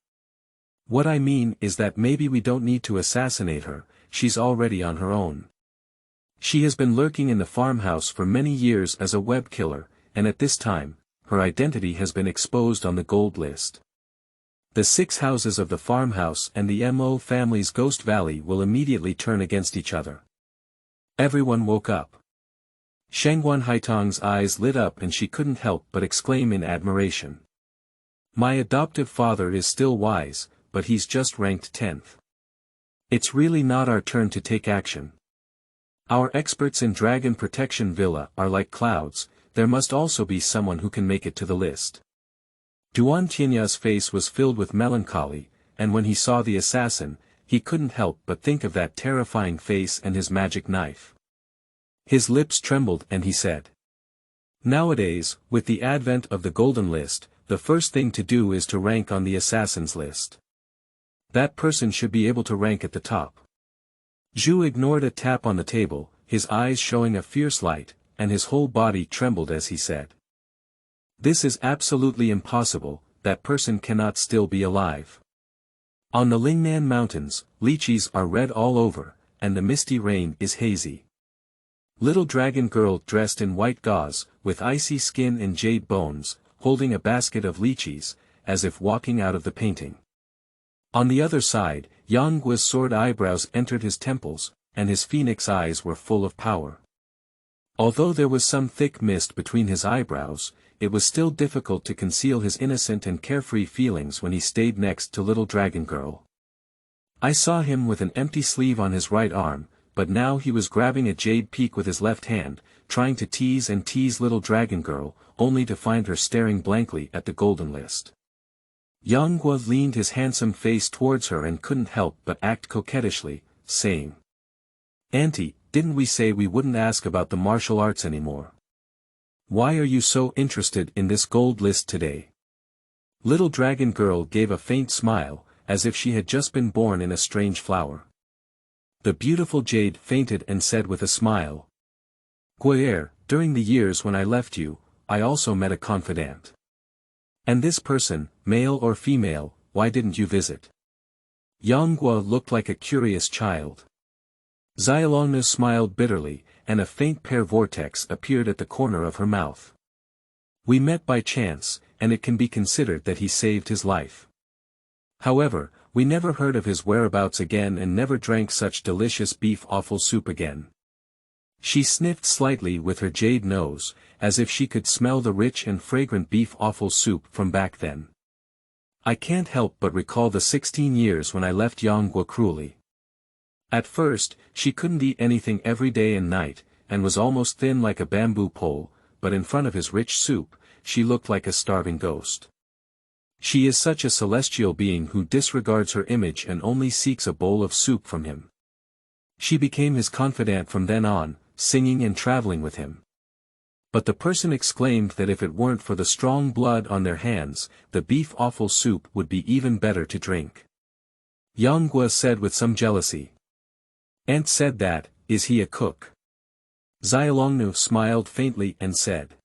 "What I mean is that maybe we don't need to assassinate her, she's already on her own. She has been lurking in the farmhouse for many years as a web killer, and at this time, her identity has been exposed on the gold list. The 6 houses of the farmhouse and the Mo family's Ghost Valley will immediately turn against each other." Everyone woke up. Shengguan Haitang's eyes lit up and she couldn't help but exclaim in admiration. "My adoptive father is still wise, but he's just ranked 10th. It's really not our turn to take action. Our experts in Dragon Protection Villa are like clouds, there must also be someone who can make it to the list." Duan Tianya's face was filled with melancholy, and when he saw the assassin, he couldn't help but think of that terrifying face and his magic knife. His lips trembled and he said, "Nowadays, with the advent of the golden list, the first thing to do is to rank on the assassins list. That person should be able to rank at the top." Zhu ignored a tap on the table, his eyes showing a fierce light, and his whole body trembled as he said, "This is absolutely impossible, that person cannot still be alive. On the Lingnan Mountains, lychees are red all over, and the misty rain is hazy. Little dragon girl dressed in white gauze, with icy skin and jade bones, holding a basket of lychees, as if walking out of the painting. On the other side, Yang Guo's sword eyebrows entered his temples, and his phoenix eyes were full of power. Although there was some thick mist between his eyebrows, it was still difficult to conceal his innocent and carefree feelings when he stayed next to little dragon girl. I saw him with an empty sleeve on his right arm, but now he was grabbing a jade peak with his left hand, trying to tease little dragon girl, only to find her staring blankly at the golden list. Yang Guo leaned his handsome face towards her and couldn't help but act coquettishly, saying, "Auntie, didn't we say we wouldn't ask about the martial arts anymore? Why are you so interested in this gold list today?" Little dragon girl gave a faint smile, as if she had just been born in a strange flower. The beautiful jade fainted and said with a smile, "Guo'er, during the years when I left you, I also met a confidant. And this person, male or female, why didn't you visit?" Yang Guo looked like a curious child. Xiaolongnu smiled bitterly, and a faint pear vortex appeared at the corner of her mouth. "We met by chance, and it can be considered that he saved his life. However, we never heard of his whereabouts again and never drank such delicious beef offal soup again." She sniffed slightly with her jade nose, as if she could smell the rich and fragrant beef offal soup from back then. "I can't help but recall the 16 years when I left Yang Guo cruelly. At first, she couldn't eat anything every day and night, and was almost thin like a bamboo pole, but in front of his rich soup, she looked like a starving ghost. She is such a celestial being who disregards her image and only seeks a bowl of soup from him. She became his confidant from then on, singing and traveling with him. But the person exclaimed that if it weren't for the strong blood on their hands, the beef offal soup would be even better to drink." Yang Guo said with some jealousy. "Aunt said that, is he a cook?" Xiaolongnu smiled faintly and said,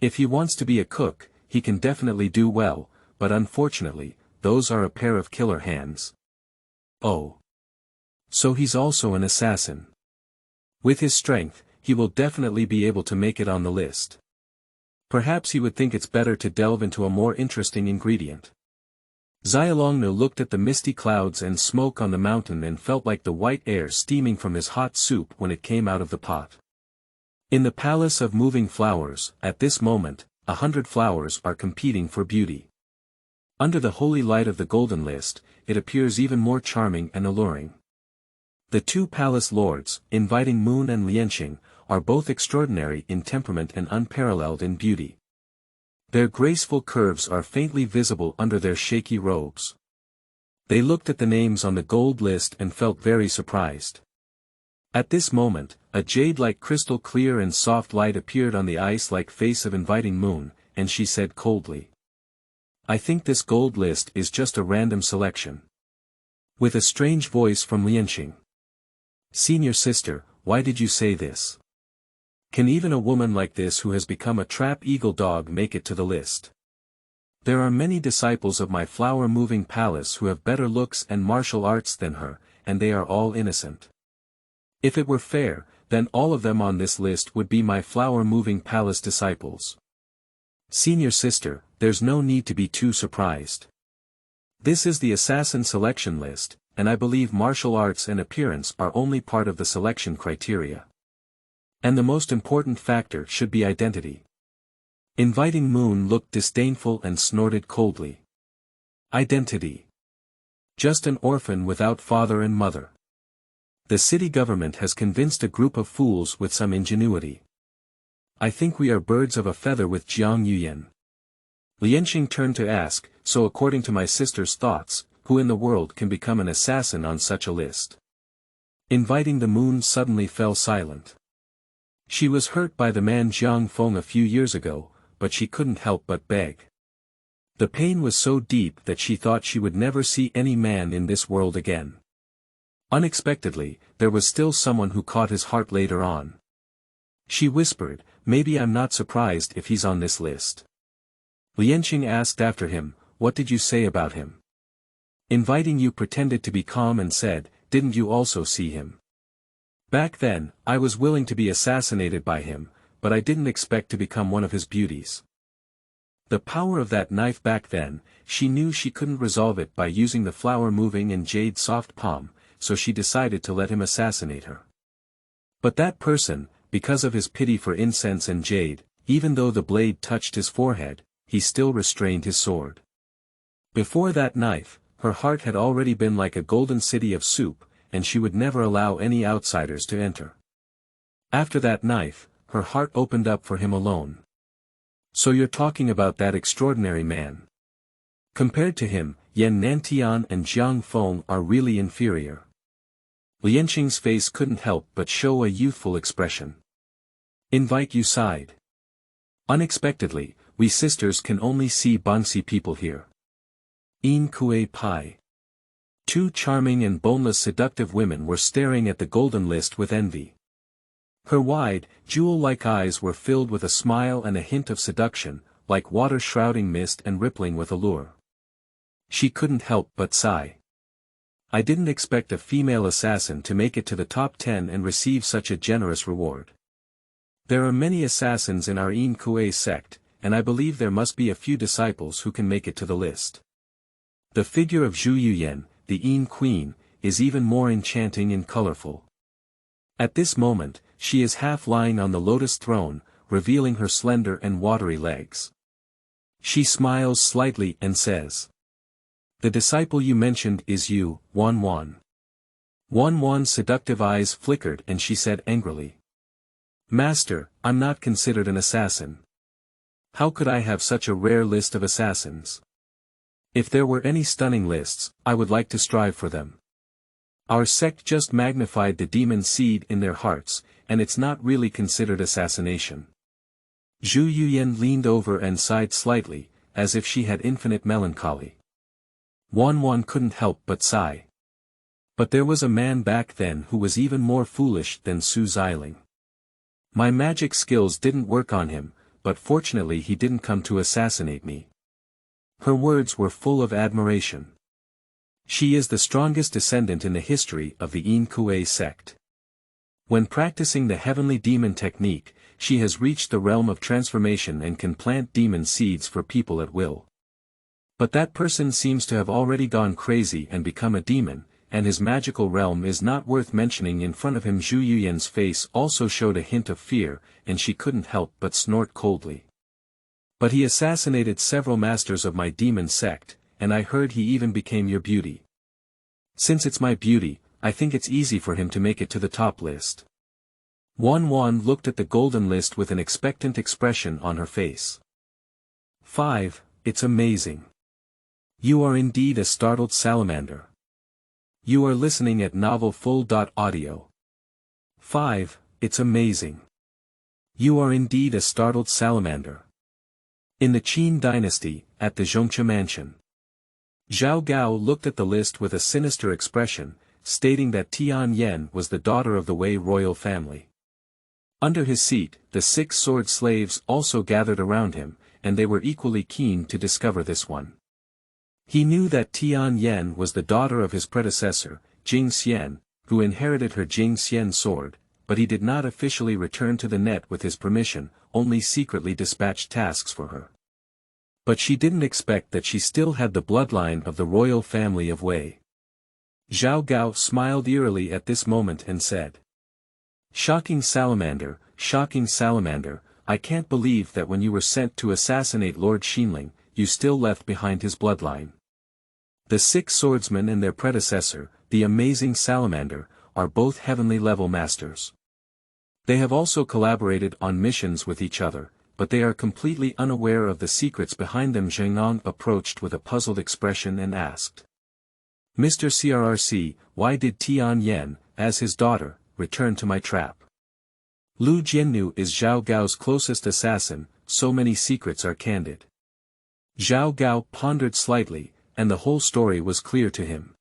"If he wants to be a cook, he can definitely do well, but unfortunately, those are a pair of killer hands." "Oh. So he's also an assassin. With his strength, he will definitely be able to make it on the list. Perhaps he would think it's better to delve into a more interesting ingredient." Xiaolongnu looked at the misty clouds and smoke on the mountain and felt like the white air steaming from his hot soup when it came out of the pot. In the Palace of Moving Flowers, at this moment, 100 flowers are competing for beauty. Under the holy light of the golden list, it appears even more charming and alluring. The two palace lords, Inviting Moon and Lianxing, are both extraordinary in temperament and unparalleled in beauty. Their graceful curves are faintly visible under their shaky robes. They looked at the names on the gold list and felt very surprised. At this moment, a jade-like crystal clear and soft light appeared on the ice-like face of Inviting Moon, and she said coldly, "I think this gold list is just a random selection." With a strange voice from Lianxing. "Senior sister, why did you say this? Can even a woman like this who has become a trap eagle dog make it to the list? There are many disciples of my flower-moving palace who have better looks and martial arts than her, and they are all innocent. If it were fair, then all of them on this list would be my flower-moving palace disciples. Senior sister, there's no need to be too surprised. This is the assassin selection list, and I believe martial arts and appearance are only part of the selection criteria. And the most important factor should be identity." Inviting Moon looked disdainful and snorted coldly. "Identity? Just an orphan without father and mother. The city government has convinced a group of fools with some ingenuity. I think we are birds of a feather with Jiang Yuyan." Lianxing turned to ask, "So according to my sister's thoughts, who in the world can become an assassin on such a list?" Inviting the Moon suddenly fell silent. She was hurt by the man Jiang Feng a few years ago, but she couldn't help but beg. The pain was so deep that she thought she would never see any man in this world again. Unexpectedly, there was still someone who caught his heart later on. She whispered, "Maybe I'm not surprised if he's on this list. Lianqing asked after him, "What did you say about him?" Inviting you pretended to be calm and said, "Didn't you also see him?" Back then, I was willing to be assassinated by him, but I didn't expect to become one of his beauties. The power of that knife back then, she knew she couldn't resolve it by using the flower moving and jade soft palm, so she decided to let him assassinate her. But that person, because of his pity for incense and jade, even though the blade touched his forehead, he still restrained his sword. Before that knife, her heart had already been like a golden city of soup, and she would never allow any outsiders to enter. After that knife, her heart opened up for him alone. So you're talking about that extraordinary man. Compared to him, Yan Nantian and Jiang Feng are really inferior. Lianqing's face couldn't help but show a youthful expression. Invite you sighed. Unexpectedly, we sisters can only see Bangxi people here. In Kue Pai. Two charming and boneless seductive women were staring at the golden list with envy. Her wide, jewel-like eyes were filled with a smile and a hint of seduction, like water shrouding mist and rippling with allure. She couldn't help but sigh. I didn't expect a female assassin to make it to the top 10 and receive such a generous reward. There are many assassins in our In Kue sect, and I believe there must be a few disciples who can make it to the list. The figure of Zhu Yuyan, the In Queen, is even more enchanting and colorful. At this moment, she is half lying on the lotus throne, revealing her slender and watery legs. She smiles slightly and says, "The disciple you mentioned is you, Wan Wan." Wan Wan's seductive eyes flickered and she said angrily, "Master, I'm not considered an assassin. How could I have such a rare list of assassins? If there were any stunning lists, I would like to strive for them. Our sect just magnified the demon seed in their hearts, and it's not really considered assassination." Zhu Yuyan leaned over and sighed slightly, as if she had infinite melancholy. Wan Wan couldn't help but sigh. But there was a man back then who was even more foolish than Su Xiling. My magic skills didn't work on him, but fortunately he didn't come to assassinate me. Her words were full of admiration. She is the strongest descendant in the history of the In Kue sect. When practicing the heavenly demon technique, she has reached the realm of transformation and can plant demon seeds for people at will. But that person seems to have already gone crazy and become a demon, and his magical realm is not worth mentioning in front of him. Zhu Yuyan's face also showed a hint of fear, and she couldn't help but snort coldly. But he assassinated several masters of my demon sect, and I heard he even became your beauty. Since it's my beauty, I think it's easy for him to make it to the top list. Wan Wan looked at the golden list with an expectant expression on her face. 5. It's amazing. You are indeed a startled salamander. You are listening at novelfull.audio. 5. It's amazing. You are indeed a startled salamander. In the Qin dynasty, at the Xianxia mansion. Zhao Gao looked at the list with a sinister expression, stating that Tian Yan was the daughter of the Wei royal family. Under his seat, the 6 sword slaves also gathered around him, and they were equally keen to discover this one. He knew that Tian Yan was the daughter of his predecessor, Jing Xian, who inherited her Jing Xian sword, but he did not officially return to the net with his permission, only secretly dispatched tasks for her. But she didn't expect that she still had the bloodline of the royal family of Wei. Zhao Gao smiled eerily at this moment and said, shocking salamander, I can't believe that when you were sent to assassinate Lord Xinling, you still left behind his bloodline. The 6 swordsmen and their predecessor, the amazing salamander, are both heavenly level masters. They have also collaborated on missions with each other, but they are completely unaware of the secrets behind them. Zheng approached with a puzzled expression and asked, Mr. CRRC, why did Tian Yan, as his daughter, return to my trap? Lu Jiannu is Zhao Gao's closest assassin, so many secrets are candid. Zhao Gao pondered slightly, and the whole story was clear to him.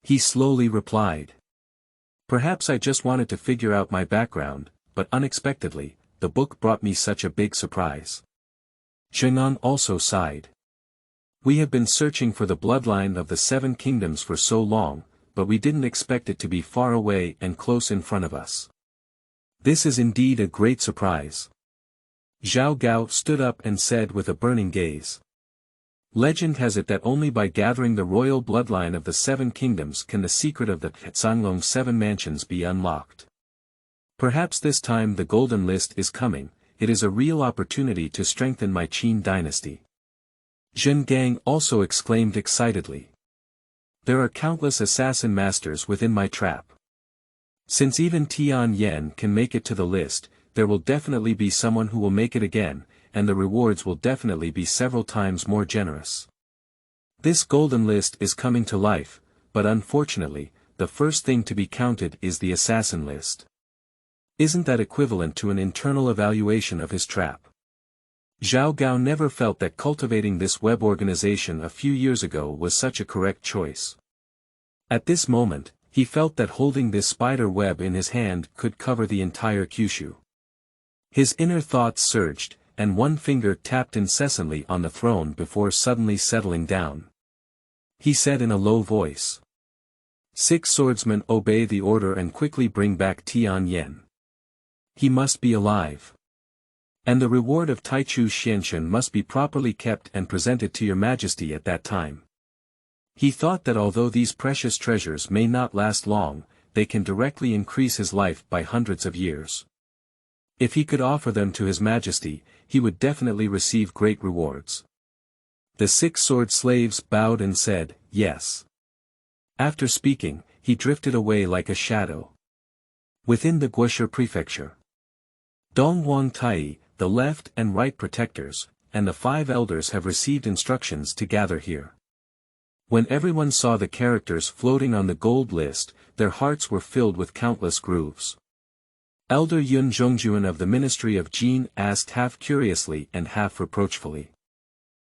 He slowly replied, perhaps I just wanted to figure out my background, but unexpectedly, the book brought me such a big surprise. Zhenan also sighed. We have been searching for the bloodline of the 7 kingdoms for so long, but we didn't expect it to be far away and close in front of us. This is indeed a great surprise. Zhao Gao stood up and said with a burning gaze. Legend has it that only by gathering the royal bloodline of the 7 kingdoms can the secret of the Xianxia 7 mansions be unlocked. Perhaps this time the golden list is coming. It is a real opportunity to strengthen my Qin dynasty. Zhen Gang also exclaimed excitedly. There are countless assassin masters within my trap. Since even Tian Yan can make it to the list, there will definitely be someone who will make it again, and the rewards will definitely be several times more generous. This golden list is coming to life, but unfortunately, the first thing to be counted is the assassin list. Isn't that equivalent to an internal evaluation of his trap? Zhao Gao never felt that cultivating this web organization a few years ago was such a correct choice. At this moment, he felt that holding this spider web in his hand could cover the entire Kyushu. His inner thoughts surged, and one finger tapped incessantly on the throne before suddenly settling down. He said in a low voice. 6 swordsmen obey the order and quickly bring back Tian Yan. He must be alive. And the reward of Taichu Xianxia must be properly kept and presented to your majesty at that time. He thought that although these precious treasures may not last long, they can directly increase his life by hundreds of years. If he could offer them to his majesty, he would definitely receive great rewards. The 6 sword slaves bowed and said, yes. After speaking, he drifted away like a shadow. Within the Guoshe prefecture, Donghuang Tai, the left and right protectors, and the 5 elders have received instructions to gather here. When everyone saw the characters floating on the gold list, their hearts were filled with countless grooves. Elder Yun Zhongjuan of the Ministry of Jin asked half curiously and half reproachfully.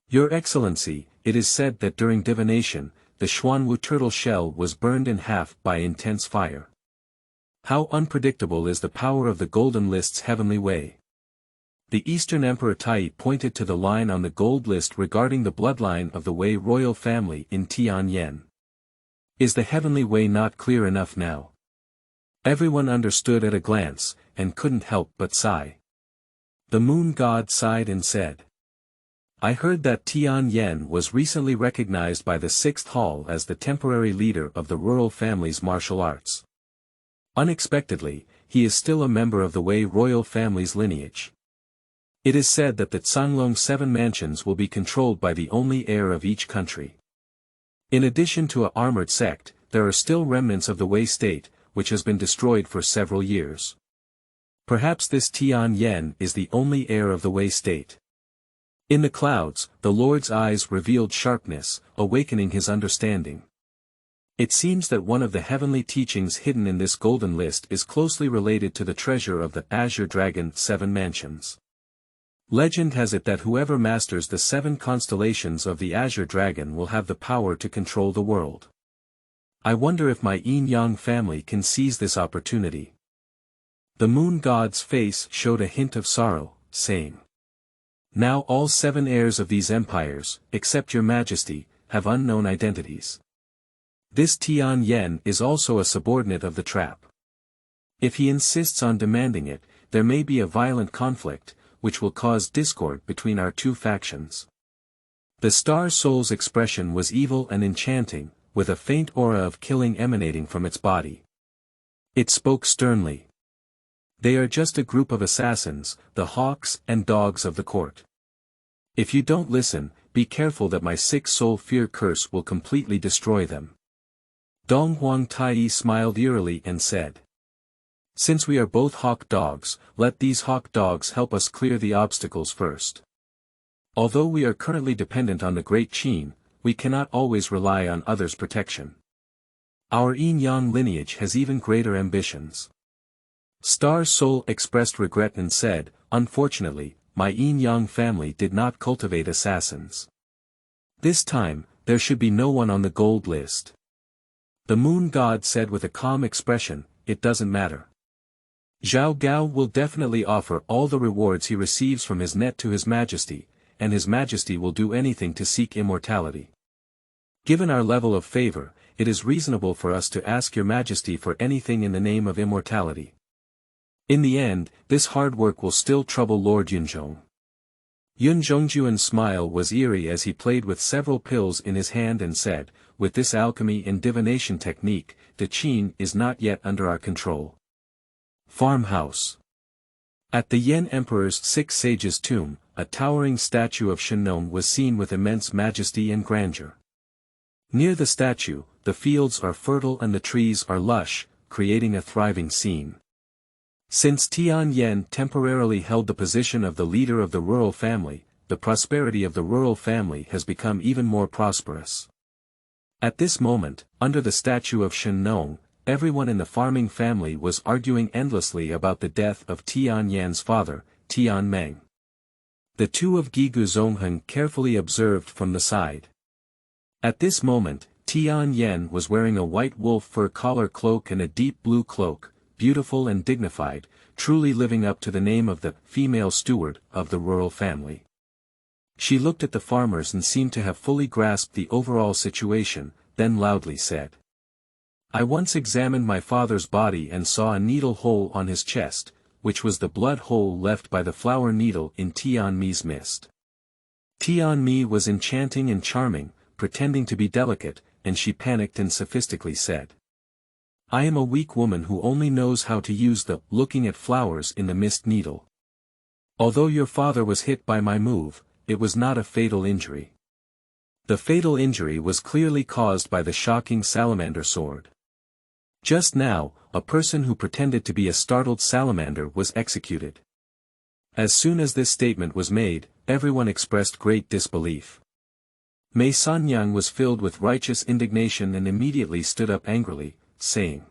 Your Excellency, it is said that during divination, the Xuanwu turtle shell was burned in half by intense fire. How unpredictable is the power of the golden list's heavenly way. The Eastern Emperor Tai pointed to the line on the gold list regarding the bloodline of the Wei royal family in Tian Yan. Is the heavenly way not clear enough now? Everyone understood at a glance, and couldn't help but sigh. The moon god sighed and said. I heard that Tian Yan was recently recognized by the 6th Hall as the temporary leader of the rural family's martial arts. Unexpectedly, he is still a member of the Wei royal family's lineage. It is said that the Xianxia 7 mansions will be controlled by the only heir of each country. In addition to an armored sect, there are still remnants of the Wei state, which has been destroyed for several years. Perhaps this Tian Yan is the only heir of the Wei state. In the clouds, the Lord's eyes revealed sharpness, awakening his understanding. It seems that one of the heavenly teachings hidden in this golden list is closely related to the treasure of the Azure Dragon 7 mansions. Legend has it that whoever masters the 7 constellations of the Azure Dragon will have the power to control the world. I wonder if my Yin Yang family can seize this opportunity. The moon god's face showed a hint of sorrow, saying. Now all 7 heirs of these empires, except your majesty, have unknown identities. This Tian Yan is also a subordinate of the trap. If he insists on demanding it, there may be a violent conflict, which will cause discord between our 2 factions. The star soul's expression was evil and enchanting, with a faint aura of killing emanating from its body. It spoke sternly. They are just a group of assassins, the hawks and dogs of the court. If you don't listen, be careful that my 6-soul fear curse will completely destroy them. Donghuang Tai smiled eerily and said. Since we are both hawk dogs, let these hawk dogs help us clear the obstacles first. Although we are currently dependent on the Great Qin, we cannot always rely on others' protection. Our Yin Yang lineage has even greater ambitions. Star Soul expressed regret and said, unfortunately, my Yin Yang family did not cultivate assassins. This time, there should be no one on the gold list. The moon god said with a calm expression, it doesn't matter. Zhao Gao will definitely offer all the rewards he receives from his net to his majesty, and His Majesty will do anything to seek immortality. Given our level of favor, it is reasonable for us to ask your Majesty for anything in the name of immortality. In the end, this hard work will still trouble Lord Yunzhong. Yun Zhongjuan's smile was eerie as he played with several pills in his hand and said, with this alchemy and divination technique, the Qin is not yet under our control. Farmhouse. At the Yan Emperor's 6 sages' tomb, a towering statue of Shenong was seen with immense majesty and grandeur. Near the statue, the fields are fertile and the trees are lush, creating a thriving scene. Since Tian Yan temporarily held the position of the leader of the rural family, the prosperity of the rural family has become even more prosperous. At this moment, under the statue of Shenong, everyone in the farming family was arguing endlessly about the death of Tian Yan's father, Tian Meng. The two of Gigu Zhonghen carefully observed from the side. At this moment, Tian Yan was wearing a white wolf fur collar cloak and a deep blue cloak, beautiful and dignified, truly living up to the name of the female steward of the rural family. She looked at the farmers and seemed to have fully grasped the overall situation, then loudly said, "I once examined my father's body and saw a needle hole on his chest, which was the blood hole left by the flower needle in Tian Mi's mist." Tian Mi was enchanting and charming, pretending to be delicate, and she panicked and sophistically said, "I am a weak woman who only knows how to use the looking at flowers in the mist needle. Although your father was hit by my move, it was not a fatal injury. The fatal injury was clearly caused by the shocking salamander sword. Just now, a person who pretended to be a startled salamander was executed." As soon as this statement was made, everyone expressed great disbelief. Mei Sanyang was filled with righteous indignation and immediately stood up angrily, saying,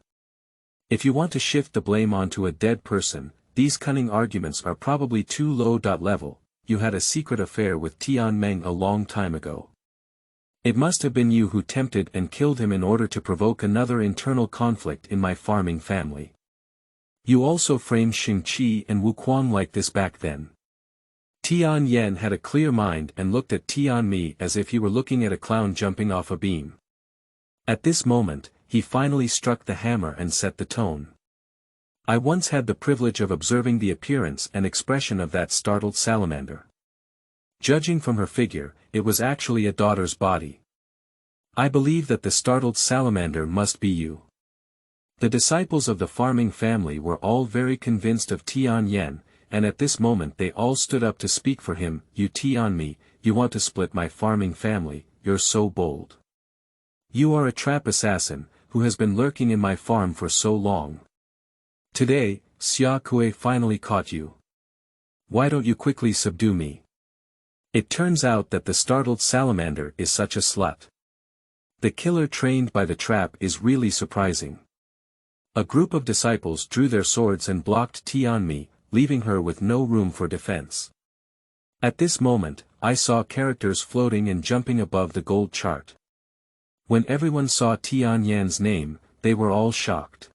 "If you want to shift the blame onto a dead person, these cunning arguments are probably too low. Level. You had a secret affair with Tian Meng a long time ago. It must have been you who tempted and killed him in order to provoke another internal conflict in my farming family. You also framed Xianxia and Wuquan like this back then." Tian Yan had a clear mind and looked at Tian Mi as if he were looking at a clown jumping off a beam. At this moment, he finally struck the hammer and set the tone. "I once had the privilege of observing the appearance and expression of that startled salamander. Judging from her figure, it was actually a daughter's body. I believe that the startled salamander must be you." The disciples of the farming family were all very convinced of Tian Yan, and at this moment they all stood up to speak for him. "You Tian Mi, you want to split my farming family, you're so bold. You are a trap assassin, who has been lurking in my farm for so long. Today, Xia Kui finally caught you. Why don't you quickly subdue me? It turns out that the startled salamander is such a slut. The killer trained by the trap is really surprising." A group of disciples drew their swords and blocked Tian Mi, leaving her with no room for defense. At this moment, I saw characters floating and jumping above the gold chart. When everyone saw Tian Yan's name, they were all shocked.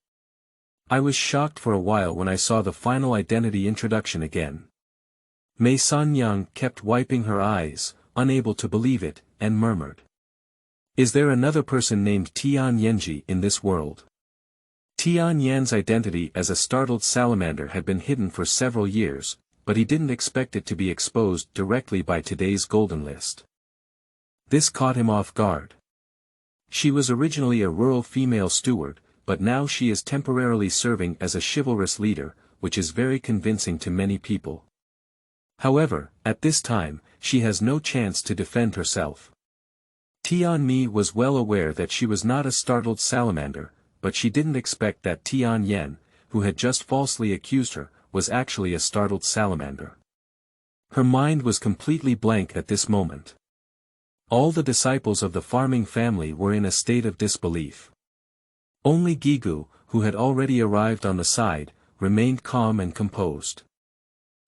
I was shocked for a while when I saw the final identity introduction again. Mei Sanyang kept wiping her eyes, unable to believe it, and murmured, "Is there another person named Tian Yanji in this world?" Tian Yan's identity as a startled salamander had been hidden for several years, but he didn't expect it to be exposed directly by today's golden list. This caught him off guard. She was originally a rural female steward, but now she is temporarily serving as a chivalrous leader, which is very convincing to many people. However, at this time, she has no chance to defend herself. Tian Mi was well aware that she was not a startled salamander, but she didn't expect that Tian Yan, who had just falsely accused her, was actually a startled salamander. Her mind was completely blank at this moment. All the disciples of the farming family were in a state of disbelief. Only Gigu, who had already arrived on the side, remained calm and composed.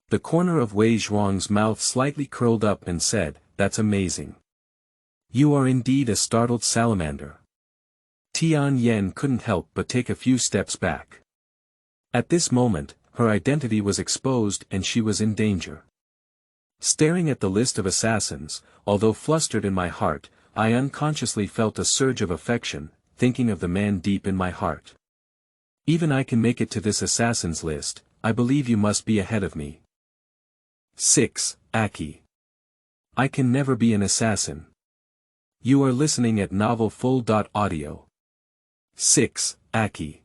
The corner of Wei Zhuang's mouth slightly curled up and said, "That's amazing. You are indeed a startled salamander." Tian Yan couldn't help but take a few steps back. At this moment, her identity was exposed and she was in danger. Staring at the list of assassins, although flustered in my heart, I unconsciously felt a surge of affection, thinking of the man deep in my heart. Even I can make it to this assassins list, I believe you must be ahead of me. 6. Aki. I can never be an assassin. You are listening at novel full.audio. 6. Aki.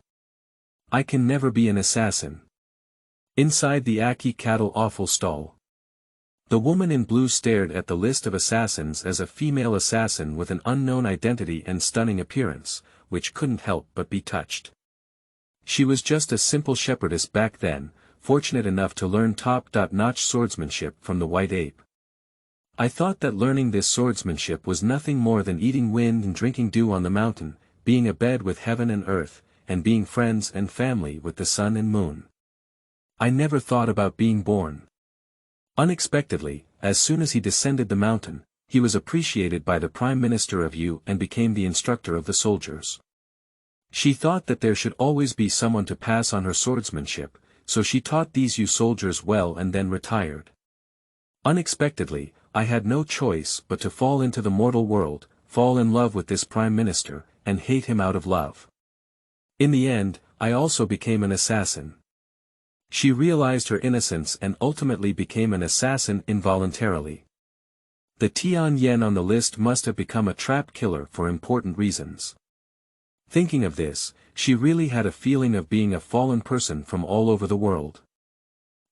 I can never be an assassin. Inside the Aki cattle offal stall. The woman in blue stared at the list of assassins as a female assassin with an unknown identity and stunning appearance, which couldn't help but be touched. She was just a simple shepherdess back then, fortunate enough to learn top-notch swordsmanship from the white ape. I thought that learning this swordsmanship was nothing more than eating wind and drinking dew on the mountain, being abed with heaven and earth, and being friends and family with the sun and moon. I never thought about being born. Unexpectedly, as soon as he descended the mountain, he was appreciated by the Prime Minister of Yu and became the instructor of the soldiers. She thought that there should always be someone to pass on her swordsmanship, so she taught these Yu soldiers well and then retired. Unexpectedly, I had no choice but to fall into the mortal world, fall in love with this Prime Minister, and hate him out of love. In the end, I also became an assassin. She realized her innocence and ultimately became an assassin involuntarily. The Tian Yan on the list must have become a trap killer for important reasons. Thinking of this, she really had a feeling of being a fallen person from all over the world.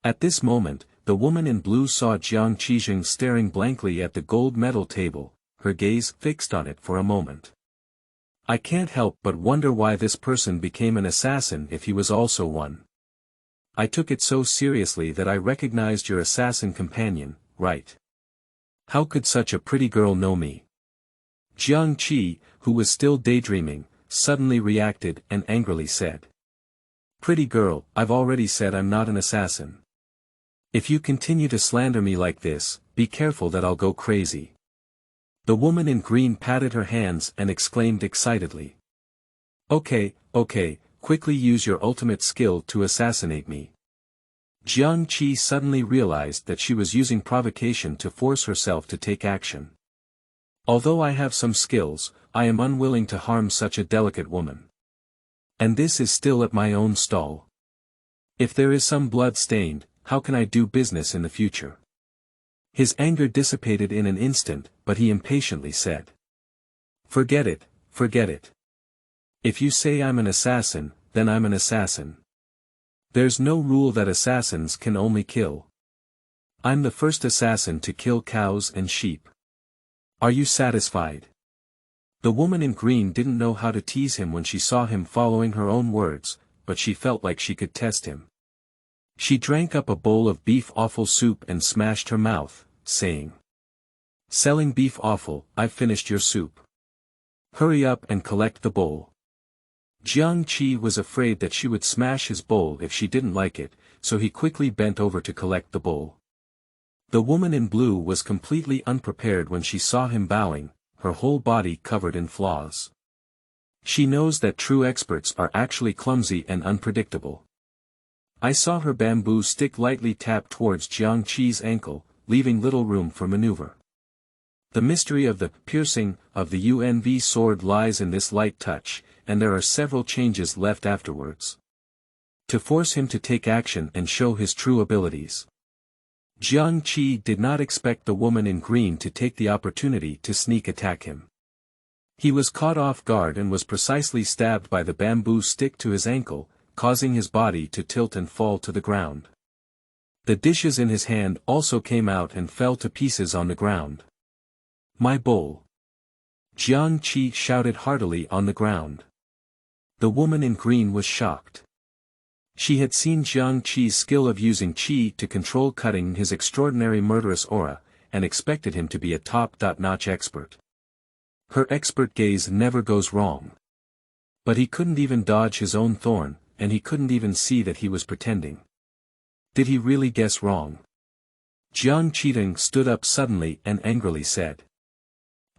At this moment, the woman in blue saw Jiang Qizheng staring blankly at the gold medal table, her gaze fixed on it for a moment. I can't help but wonder why this person became an assassin if he was also one. I took it so seriously that I recognized your assassin companion, right? How could such a pretty girl know me? Jiang Qi, who was still daydreaming, suddenly reacted and angrily said. Pretty girl, I've already said I'm not an assassin. If you continue to slander me like this, be careful that I'll go crazy. The woman in green patted her hands and exclaimed excitedly. Okay, quickly use your ultimate skill to assassinate me. Jiang Qi suddenly realized that she was using provocation to force herself to take action. Although I have some skills, I am unwilling to harm such a delicate woman. And this is still at my own stall. If there is some blood stained, how can I do business in the future? His anger dissipated in an instant, but he impatiently said. Forget it. If you say I'm an assassin, then I'm an assassin. There's no rule that assassins can only kill. I'm the first assassin to kill cows and sheep. Are you satisfied? The woman in green didn't know how to tease him when she saw him following her own words, but she felt like she could test him. She drank up a bowl of beef offal soup and smashed her mouth, saying. Selling beef offal, I've finished your soup. Hurry up and collect the bowl. Jiang Qi was afraid that she would smash his bowl if she didn't like it, so he quickly bent over to collect the bowl. The woman in blue was completely unprepared when she saw him bowing, her whole body covered in flaws. She knows that true experts are actually clumsy and unpredictable. I saw her bamboo stick lightly tap towards Jiang Qi's ankle, leaving little room for maneuver. The mystery of the piercing of the UNV sword lies in this light touch, and there are several changes left afterwards. To force him to take action and show his true abilities. Jiang Qi did not expect the woman in green to take the opportunity to sneak attack him. He was caught off guard and was precisely stabbed by the bamboo stick to his ankle, causing his body to tilt and fall to the ground. The dishes in his hand also came out and fell to pieces on the ground. My bowl! Jiang Qi shouted heartily on the ground. The woman in green was shocked. She had seen Jiang Qi's skill of using qi to control cutting his extraordinary murderous aura, and expected him to be a top-notch expert. Her expert gaze never goes wrong. But he couldn't even dodge his own thorn, and he couldn't even see that he was pretending. Did he really guess wrong? Jiang Qidong stood up suddenly and angrily said.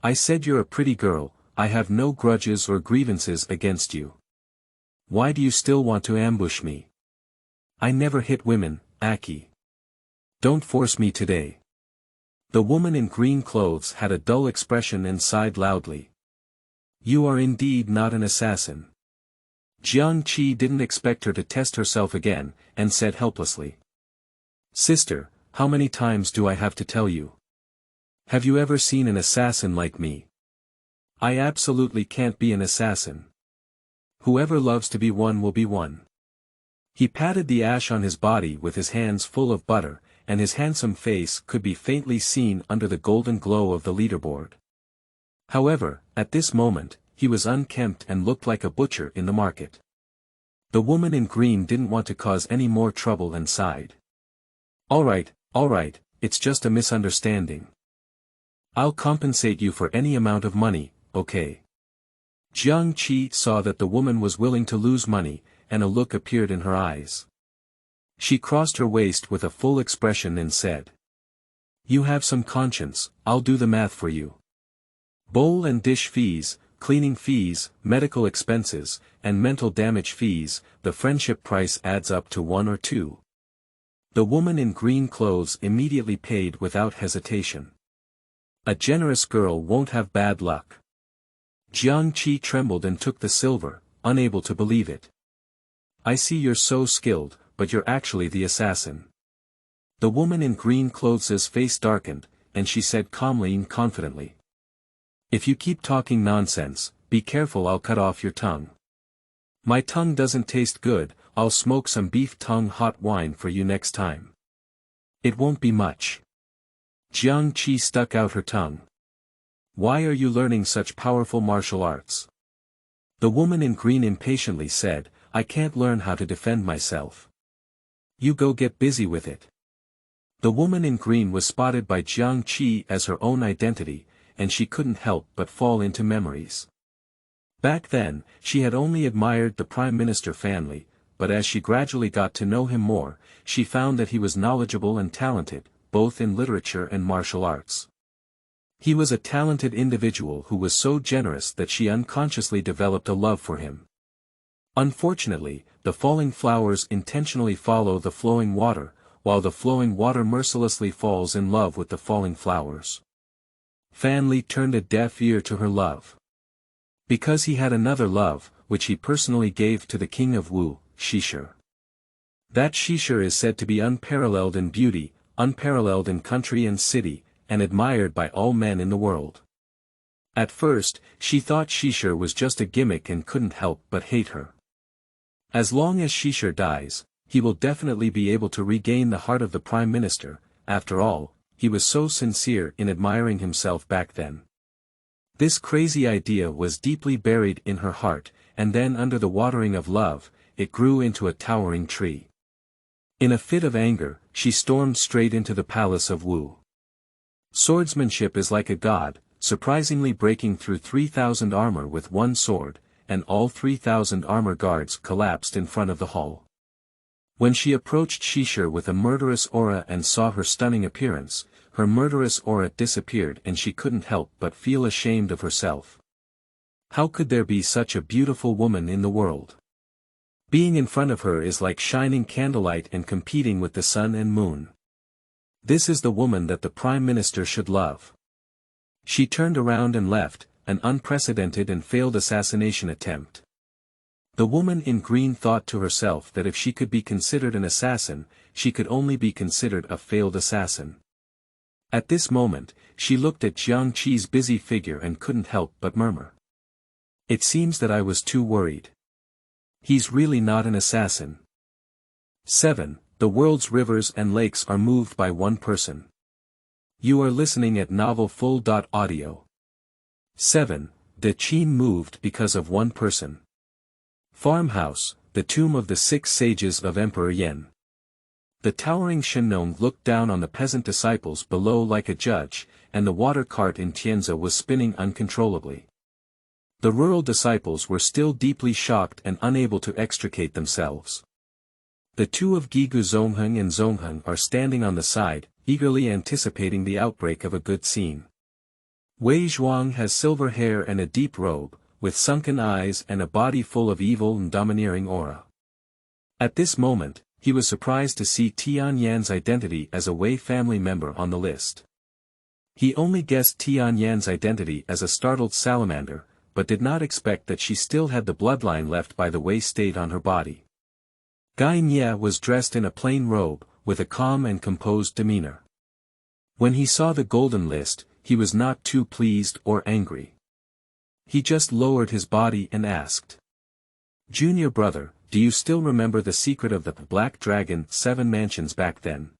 I said you're a pretty girl, I have no grudges or grievances against you. Why do you still want to ambush me? I never hit women, Aki. Don't force me today. The woman in green clothes had a dull expression and sighed loudly. You are indeed not an assassin. Xianxia didn't expect her to test herself again, and said helplessly. Sister, how many times do I have to tell you? Have you ever seen an assassin like me? I absolutely can't be an assassin. Whoever loves to be one will be one. He patted the ash on his body with his hands full of butter, and his handsome face could be faintly seen under the golden glow of the leaderboard. However, at this moment, he was unkempt and looked like a butcher in the market. The woman in green didn't want to cause any more trouble and sighed. All right, it's just a misunderstanding. I'll compensate you for any amount of money, okay? Xianxia saw that the woman was willing to lose money, and a look appeared in her eyes. She crossed her waist with a full expression and said. You have some conscience, I'll do the math for you. Bowl and dish fees, cleaning fees, medical expenses, and mental damage fees, the friendship price adds up to 1 or 2. The woman in green clothes immediately paid without hesitation. A generous girl won't have bad luck. Xianxia trembled and took the silver, unable to believe it. I see you're so skilled, but you're actually the assassin. The woman in green clothes' face darkened, and she said calmly and confidently. If you keep talking nonsense, be careful, I'll cut off your tongue. My tongue doesn't taste good, I'll smoke some beef tongue hot wine for you next time. It won't be much. Xianxia stuck out her tongue. Why are you learning such powerful martial arts? The woman in green impatiently said, I can't learn how to defend myself. You go get busy with it. The woman in green was spotted by Xianxia as her own identity, and she couldn't help but fall into memories. Back then, she had only admired the Prime Minister family, but as she gradually got to know him more, she found that he was knowledgeable and talented, both in literature and martial arts. He was a talented individual who was so generous that she unconsciously developed a love for him. Unfortunately, the falling flowers intentionally follow the flowing water, while the flowing water mercilessly falls in love with the falling flowers. Fan Li turned a deaf ear to her love. Because he had another love, which he personally gave to the king of Wu, Xixia. That Xixia is said to be unparalleled in beauty, unparalleled in country and city, and admired by all men in the world. At first, she thought Xixia was just a gimmick and couldn't help but hate her. As long as Xixia dies, he will definitely be able to regain the heart of the Prime Minister. After all, he was so sincere in admiring himself back then. This crazy idea was deeply buried in her heart, and then under the watering of love, it grew into a towering tree. In a fit of anger, she stormed straight into the palace of Wu. Swordsmanship is like a god, surprisingly breaking through 3,000 armor with one sword, and all 3,000 armor guards collapsed in front of the hall. When she approached Xixia with a murderous aura and saw her stunning appearance, her murderous aura disappeared and she couldn't help but feel ashamed of herself. How could there be such a beautiful woman in the world? Being in front of her is like shining candlelight and competing with the sun and moon. This is the woman that the Prime Minister should love. She turned around and left, an unprecedented and failed assassination attempt. The woman in green thought to herself that if she could be considered an assassin, she could only be considered a failed assassin. At this moment, she looked at Xianxi's busy figure and couldn't help but murmur. It seems that I was too worried. He's really not an assassin. 7. The world's rivers and lakes are moved by one person. You are listening at Novel Full.audio. 7. The Qin moved because of one person. Farmhouse, the tomb of the 6 sages of Emperor Yan. The towering Shenong looked down on the peasant disciples below like a judge, and the water cart in Tianza was spinning uncontrollably. The rural disciples were still deeply shocked and unable to extricate themselves. The two of Gigu Zongheng and Zongheng are standing on the side, eagerly anticipating the outbreak of a good scene. Wei Zhuang has silver hair and a deep robe, with sunken eyes and a body full of evil and domineering aura. At this moment, he was surprised to see Tian Yan's identity as a Wei family member on the list. He only guessed Tian Yan's identity as a startled salamander, but did not expect that she still had the bloodline left by the Wei state on her body. Xianxia was dressed in a plain robe, with a calm and composed demeanor. When he saw the golden list, he was not too pleased or angry. He just lowered his body and asked. "Junior brother, do you still remember the secret of the Black Dragon 7 mansions back then?"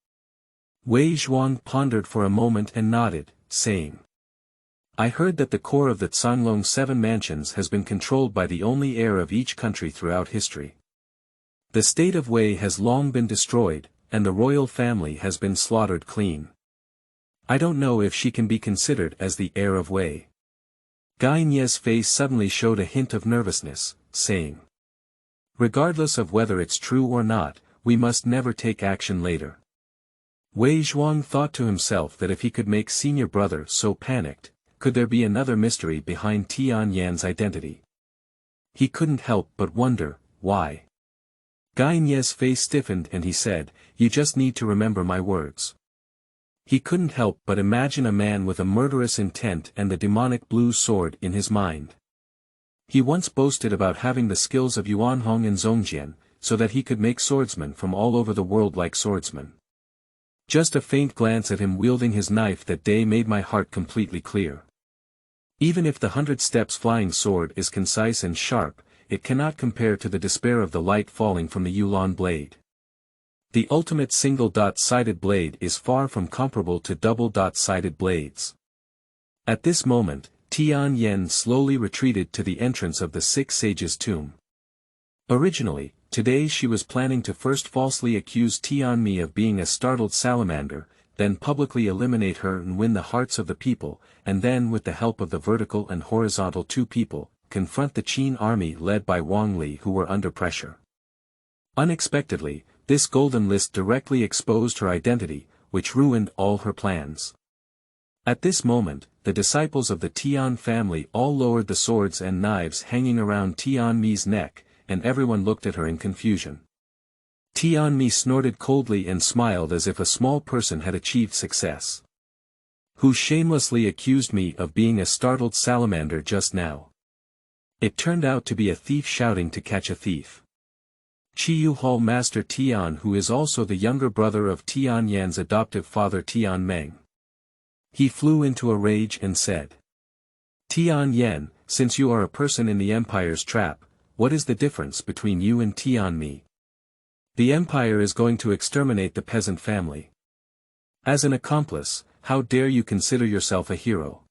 Wei Zhuang pondered for a moment and nodded, saying. "I heard that the core of the Canlong 7 mansions has been controlled by the only heir of each country throughout history. The state of Wei has long been destroyed, and the royal family has been slaughtered clean. I don't know if she can be considered as the heir of Wei." Xianxia's face suddenly showed a hint of nervousness, saying. "Regardless of whether it's true or not, we must never take action later." Wei Zhuang thought to himself that if he could make senior brother so panicked, could there be another mystery behind Tian Yan's identity? He couldn't help but wonder, why? Xianxia's face stiffened and he said, "You just need to remember my words." He couldn't help but imagine a man with a murderous intent and the demonic blue sword in his mind. He once boasted about having the skills of Yuan Hong and Zhongjian, so that he could make swordsmen from all over the world like swordsmen. Just a faint glance at him wielding his knife that day made my heart completely clear. Even if the 100 steps flying sword is concise and sharp, it cannot compare to the despair of the light falling from the Yulan blade. The ultimate single-dot-sided blade is far from comparable to double-dot-sided blades. At this moment, Tian Yan slowly retreated to the entrance of the 6 sages' tomb. Originally, today she was planning to first falsely accuse Tianmi of being a startled salamander, then publicly eliminate her and win the hearts of the people, and then with the help of the vertical and horizontal 2 people, confront the Qin army led by Wang Li who were under pressure. Unexpectedly, this golden list directly exposed her identity, which ruined all her plans. At this moment, the disciples of the Tian family all lowered the swords and knives hanging around Tianmi's neck, and everyone looked at her in confusion. Tianmi snorted coldly and smiled as if a small person had achieved success. "Who shamelessly accused me of being a startled salamander just now? It turned out to be a thief shouting to catch a thief. Chiyu Hall Master Tian, who is also the younger brother of Tian Yan's adoptive father Tian Meng." He flew into a rage and said. "Tian Yan, since you are a person in the Empire's trap, what is the difference between you and Tianmi? The Empire is going to exterminate the peasant family. As an accomplice, how dare you consider yourself a hero?"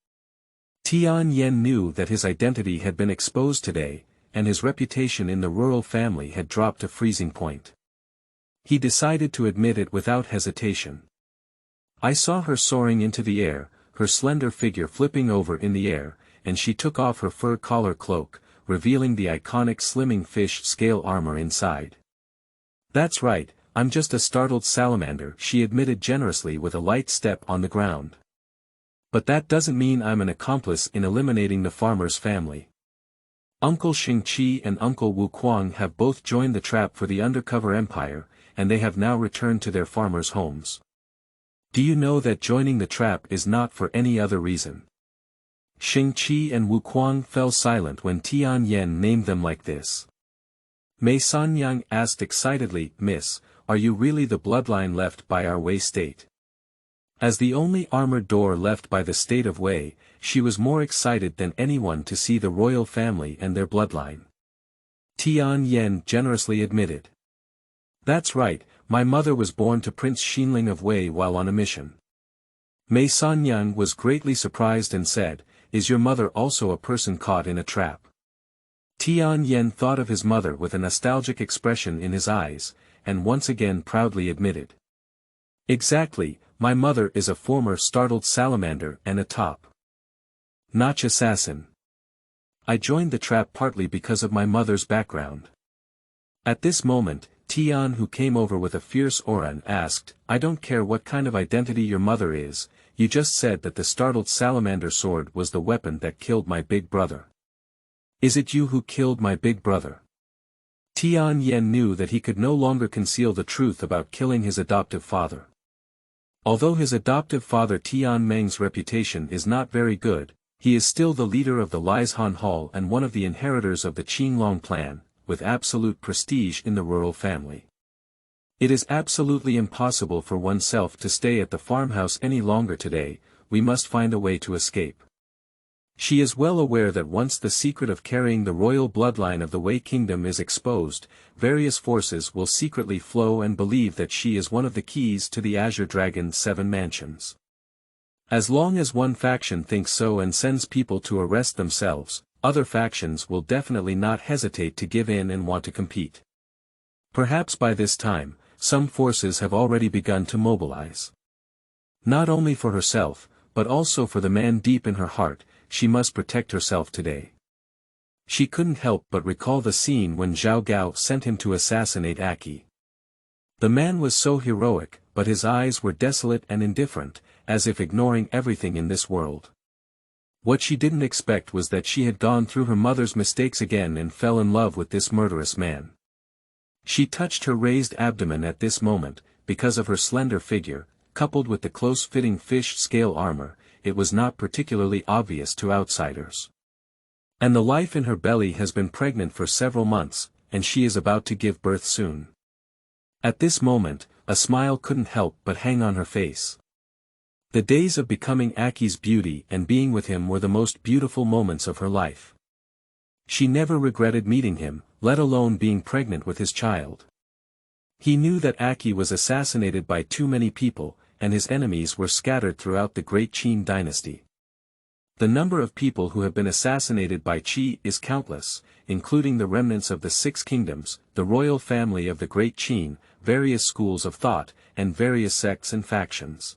Tian Yan knew that his identity had been exposed today, and his reputation in the rural family had dropped to freezing point. He decided to admit it without hesitation. "I saw her soaring into the air, her slender figure flipping over in the air, and she took off her fur collar cloak, revealing the iconic slimming fish scale armor inside. That's right, I'm just a startled salamander," she admitted generously with a light step on the ground. "But that doesn't mean I'm an accomplice in eliminating the farmer's family. Uncle Xianxia and Uncle Wu Kuang have both joined the trap for the undercover empire, and they have now returned to their farmers' homes. Do you know that joining the trap is not for any other reason?" Xianxia and Wu Kuang fell silent when Tian Yan named them like this. Mei Sanyang asked excitedly, "Miss, are you really the bloodline left by our Wei state?" As the only armored door left by the state of Wei, she was more excited than anyone to see the royal family and their bloodline. Tian Yan generously admitted. "That's right, my mother was born to Prince Xinling of Wei while on a mission." Mei Sanyang was greatly surprised and said, "Is your mother also a person caught in a trap?" Tian Yan thought of his mother with a nostalgic expression in his eyes, and once again proudly admitted. "Exactly, my mother is a former startled salamander and a top-notch assassin. I joined the trap partly because of my mother's background." At this moment, Tian, who came over with a fierce aura, asked, "I don't care what kind of identity your mother is, you just said that the startled salamander sword was the weapon that killed my big brother. Is it you who killed my big brother?" Tian Yan knew that he could no longer conceal the truth about killing his adoptive father. Although his adoptive father Tian Meng's reputation is not very good, he is still the leader of the Liaison Hall and one of the inheritors of the Qinglong clan, with absolute prestige in the rural family. It is absolutely impossible for oneself to stay at the farmhouse any longer today, we must find a way to escape. She is well aware that once the secret of carrying the royal bloodline of the Wei Kingdom is exposed, various forces will secretly flow and believe that she is one of the keys to the Azure Dragon's 7 mansions. As long as one faction thinks so and sends people to arrest themselves, other factions will definitely not hesitate to give in and want to compete. Perhaps by this time, some forces have already begun to mobilize. Not only for herself, but also for the man deep in her heart, she must protect herself today. She couldn't help but recall the scene when Zhao Gao sent him to assassinate Aki. The man was so heroic, but his eyes were desolate and indifferent, as if ignoring everything in this world. What she didn't expect was that she had gone through her mother's mistakes again and fell in love with this murderous man. She touched her raised abdomen at this moment, because of her slender figure, coupled with the close-fitting fish-scale armor, it was not particularly obvious to outsiders. And the life in her belly has been pregnant for several months, and she is about to give birth soon. At this moment, a smile couldn't help but hang on her face. The days of becoming Aki's beauty and being with him were the most beautiful moments of her life. She never regretted meeting him, let alone being pregnant with his child. He knew that Aki was assassinated by too many people, and his enemies were scattered throughout the great Qin dynasty. The number of people who have been assassinated by Qi is countless, including the remnants of the 6 kingdoms, the royal family of the great Qin, various schools of thought, and various sects and factions.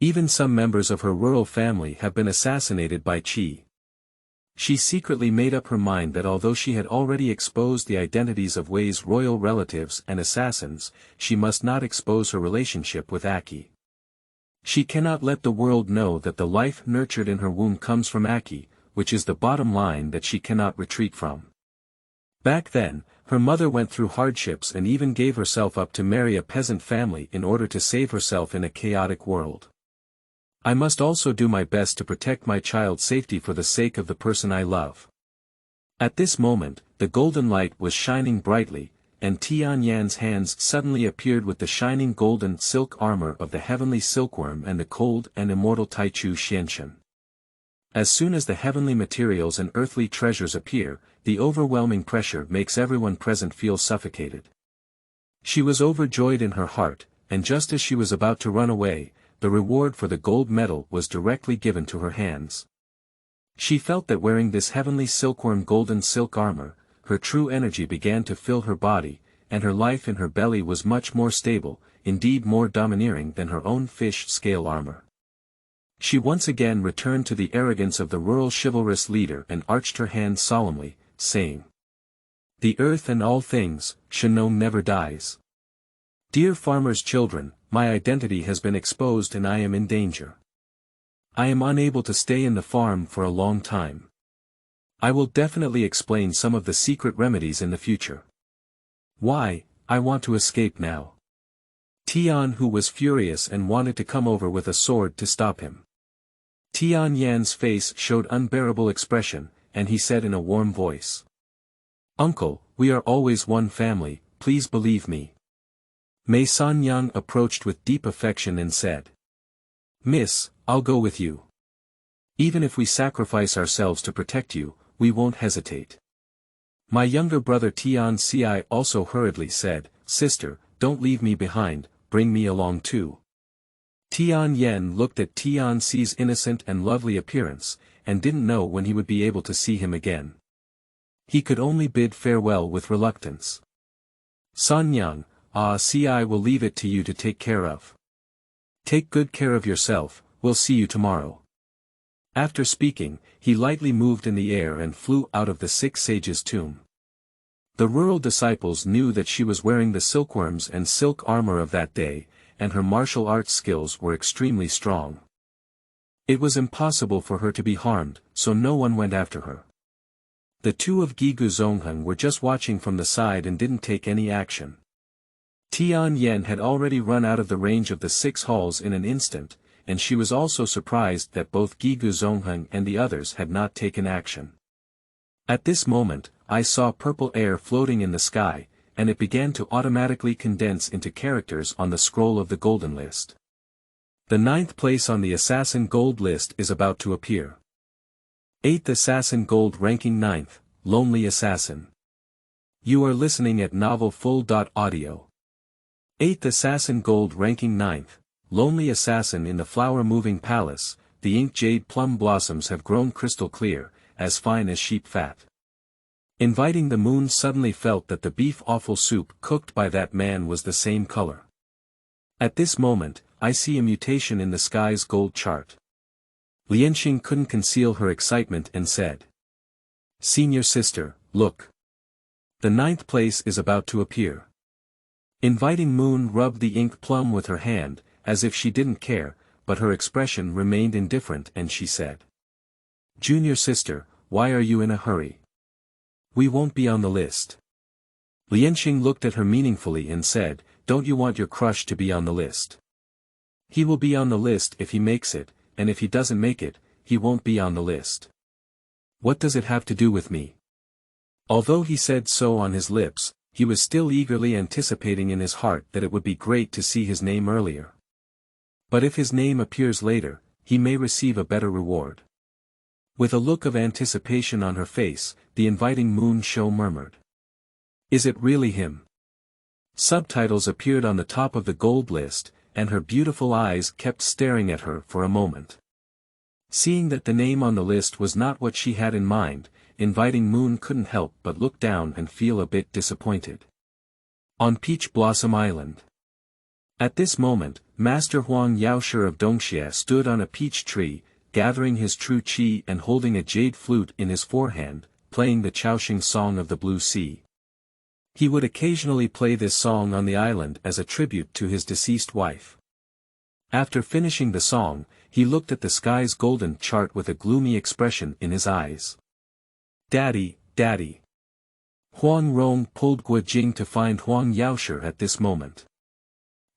Even some members of her rural family have been assassinated by Qi. She secretly made up her mind that although she had already exposed the identities of Wei's royal relatives and assassins, she must not expose her relationship with Aki. She cannot let the world know that the life nurtured in her womb comes from Aki, which is the bottom line that she cannot retreat from. Back then, her mother went through hardships and even gave herself up to marry a peasant family in order to save herself in a chaotic world. I must also do my best to protect my child's safety for the sake of the person I love. At this moment, the golden light was shining brightly, and Tian Yan's hands suddenly appeared with the shining golden silk armor of the heavenly silkworm and the cold and immortal Taichu Xianxia. As soon as the heavenly materials and earthly treasures appear, the overwhelming pressure makes everyone present feel suffocated. She was overjoyed in her heart, and just as she was about to run away, the reward for the gold medal was directly given to her hands. She felt that wearing this heavenly silkworm golden silk armor, her true energy began to fill her body, and her life in her belly was much more stable, indeed more domineering than her own fish-scale armor. She once again returned to the arrogance of the rural chivalrous leader and arched her hands solemnly, saying, "The earth and all things, Shannon never dies. Dear farmers' children, my identity has been exposed and I am in danger. I am unable to stay in the farm for a long time. I will definitely explain some of the secret remedies in the future. Why, I want to escape now." Tian Hu was furious and wanted to come over with a sword to stop him. Tian Yan's face showed unbearable expression, and he said in a warm voice, "Uncle, we are always one family, please believe me." Mei Sanyang approached with deep affection and said, "Miss, I'll go with you. Even if we sacrifice ourselves to protect you, we won't hesitate." My younger brother Tian Ci also hurriedly said, "Sister, don't leave me behind, bring me along too." Tian Yan looked at Tian Ci's innocent and lovely appearance, and didn't know when he would be able to see him again. He could only bid farewell with reluctance. "Sanyang, Ci will leave it to you to take care of. Take good care of yourself, we'll see you tomorrow." After speaking, he lightly moved in the air and flew out of the 6 sages' tomb. The rural disciples knew that she was wearing the silkworms and silk armor of that day, and her martial arts skills were extremely strong. It was impossible for her to be harmed, so no one went after her. The 2 of Gigu Zongheng were just watching from the side and didn't take any action. Tian Yan had already run out of the range of the 6 halls in an instant, and she was also surprised that both Gigu Zongheng and the others had not taken action. At this moment, I saw purple air floating in the sky, and it began to automatically condense into characters on the scroll of the golden list. The 9th place on the Assassin Gold list is about to appear. 8th Assassin Gold ranking 9th, Lonely Assassin. You are listening at Novel Full.audio. 8th Assassin Gold ranking 9th, Lonely Assassin. In the flower-moving palace, the ink jade plum blossoms have grown crystal clear, as fine as sheep fat. Inviting the moon suddenly felt that the beef offal soup cooked by that man was the same color. At this moment, I see a mutation in the sky's gold chart. Lianxing couldn't conceal her excitement and said, "Senior sister, look. The 9th place is about to appear." Inviting Moon rubbed the ink plum with her hand, as if she didn't care, but her expression remained indifferent and she said, "Junior sister, why are you in a hurry? We won't be on the list." Lianxing looked at her meaningfully and said, "Don't you want your crush to be on the list? He will be on the list if he makes it, and if he doesn't make it, he won't be on the list. What does it have to do with me?" Although he said so on his lips, he was still eagerly anticipating in his heart that it would be great to see his name earlier. But if his name appears later, he may receive a better reward. With a look of anticipation on her face, the inviting Moon show murmured, "Is it really him?" Subtitles appeared on the top of the gold list, and her beautiful eyes kept staring at her for a moment. Seeing that the name on the list was not what she had in mind, inviting Moon couldn't help but look down and feel a bit disappointed. On Peach Blossom Island. At this moment, Master Huang Yaoshi of Dongxia stood on a peach tree, gathering his true qi and holding a jade flute in his forehand, playing the Chaoxing Song of the Blue Sea. He would occasionally play this song on the island as a tribute to his deceased wife. After finishing the song, he looked at the sky's golden chart with a gloomy expression in his eyes. "Daddy, Daddy." Huang Rong pulled Guo Jing to find Huang Yaoshi at this moment.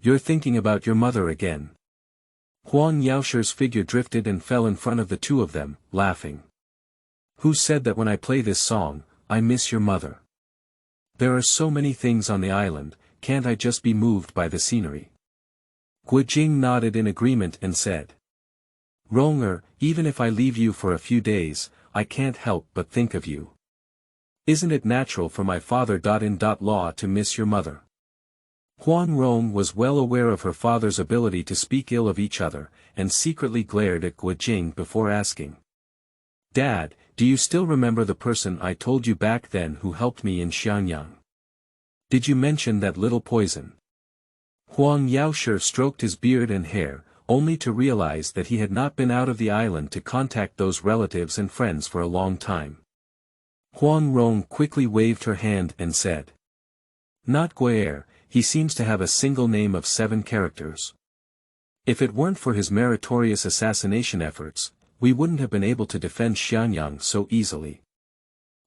"You're thinking about your mother again." Huang Yaoshi's figure drifted and fell in front of the two of them, laughing. "Who said that when I play this song, I miss your mother? There are so many things on the island, can't I just be moved by the scenery?" Guo Jing nodded in agreement and said, "Ronger, even if I leave you for a few days, I can't help but think of you. Isn't it natural for my father.in.law to miss your mother?" Huang Rong was well aware of her father's ability to speak ill of each other, and secretly glared at Guo Jing before asking, "Dad, do you still remember the person I told you back then who helped me in Xianxia? Did you mention that little poison?" Huang Yaoshi stroked his beard and hair, only to realize that he had not been out of the island to contact those relatives and friends for a long time. Huang Rong quickly waved her hand and said, "Not Guer, he seems to have a single name of 7 characters. If it weren't for his meritorious assassination efforts, we wouldn't have been able to defend Xianxia so easily."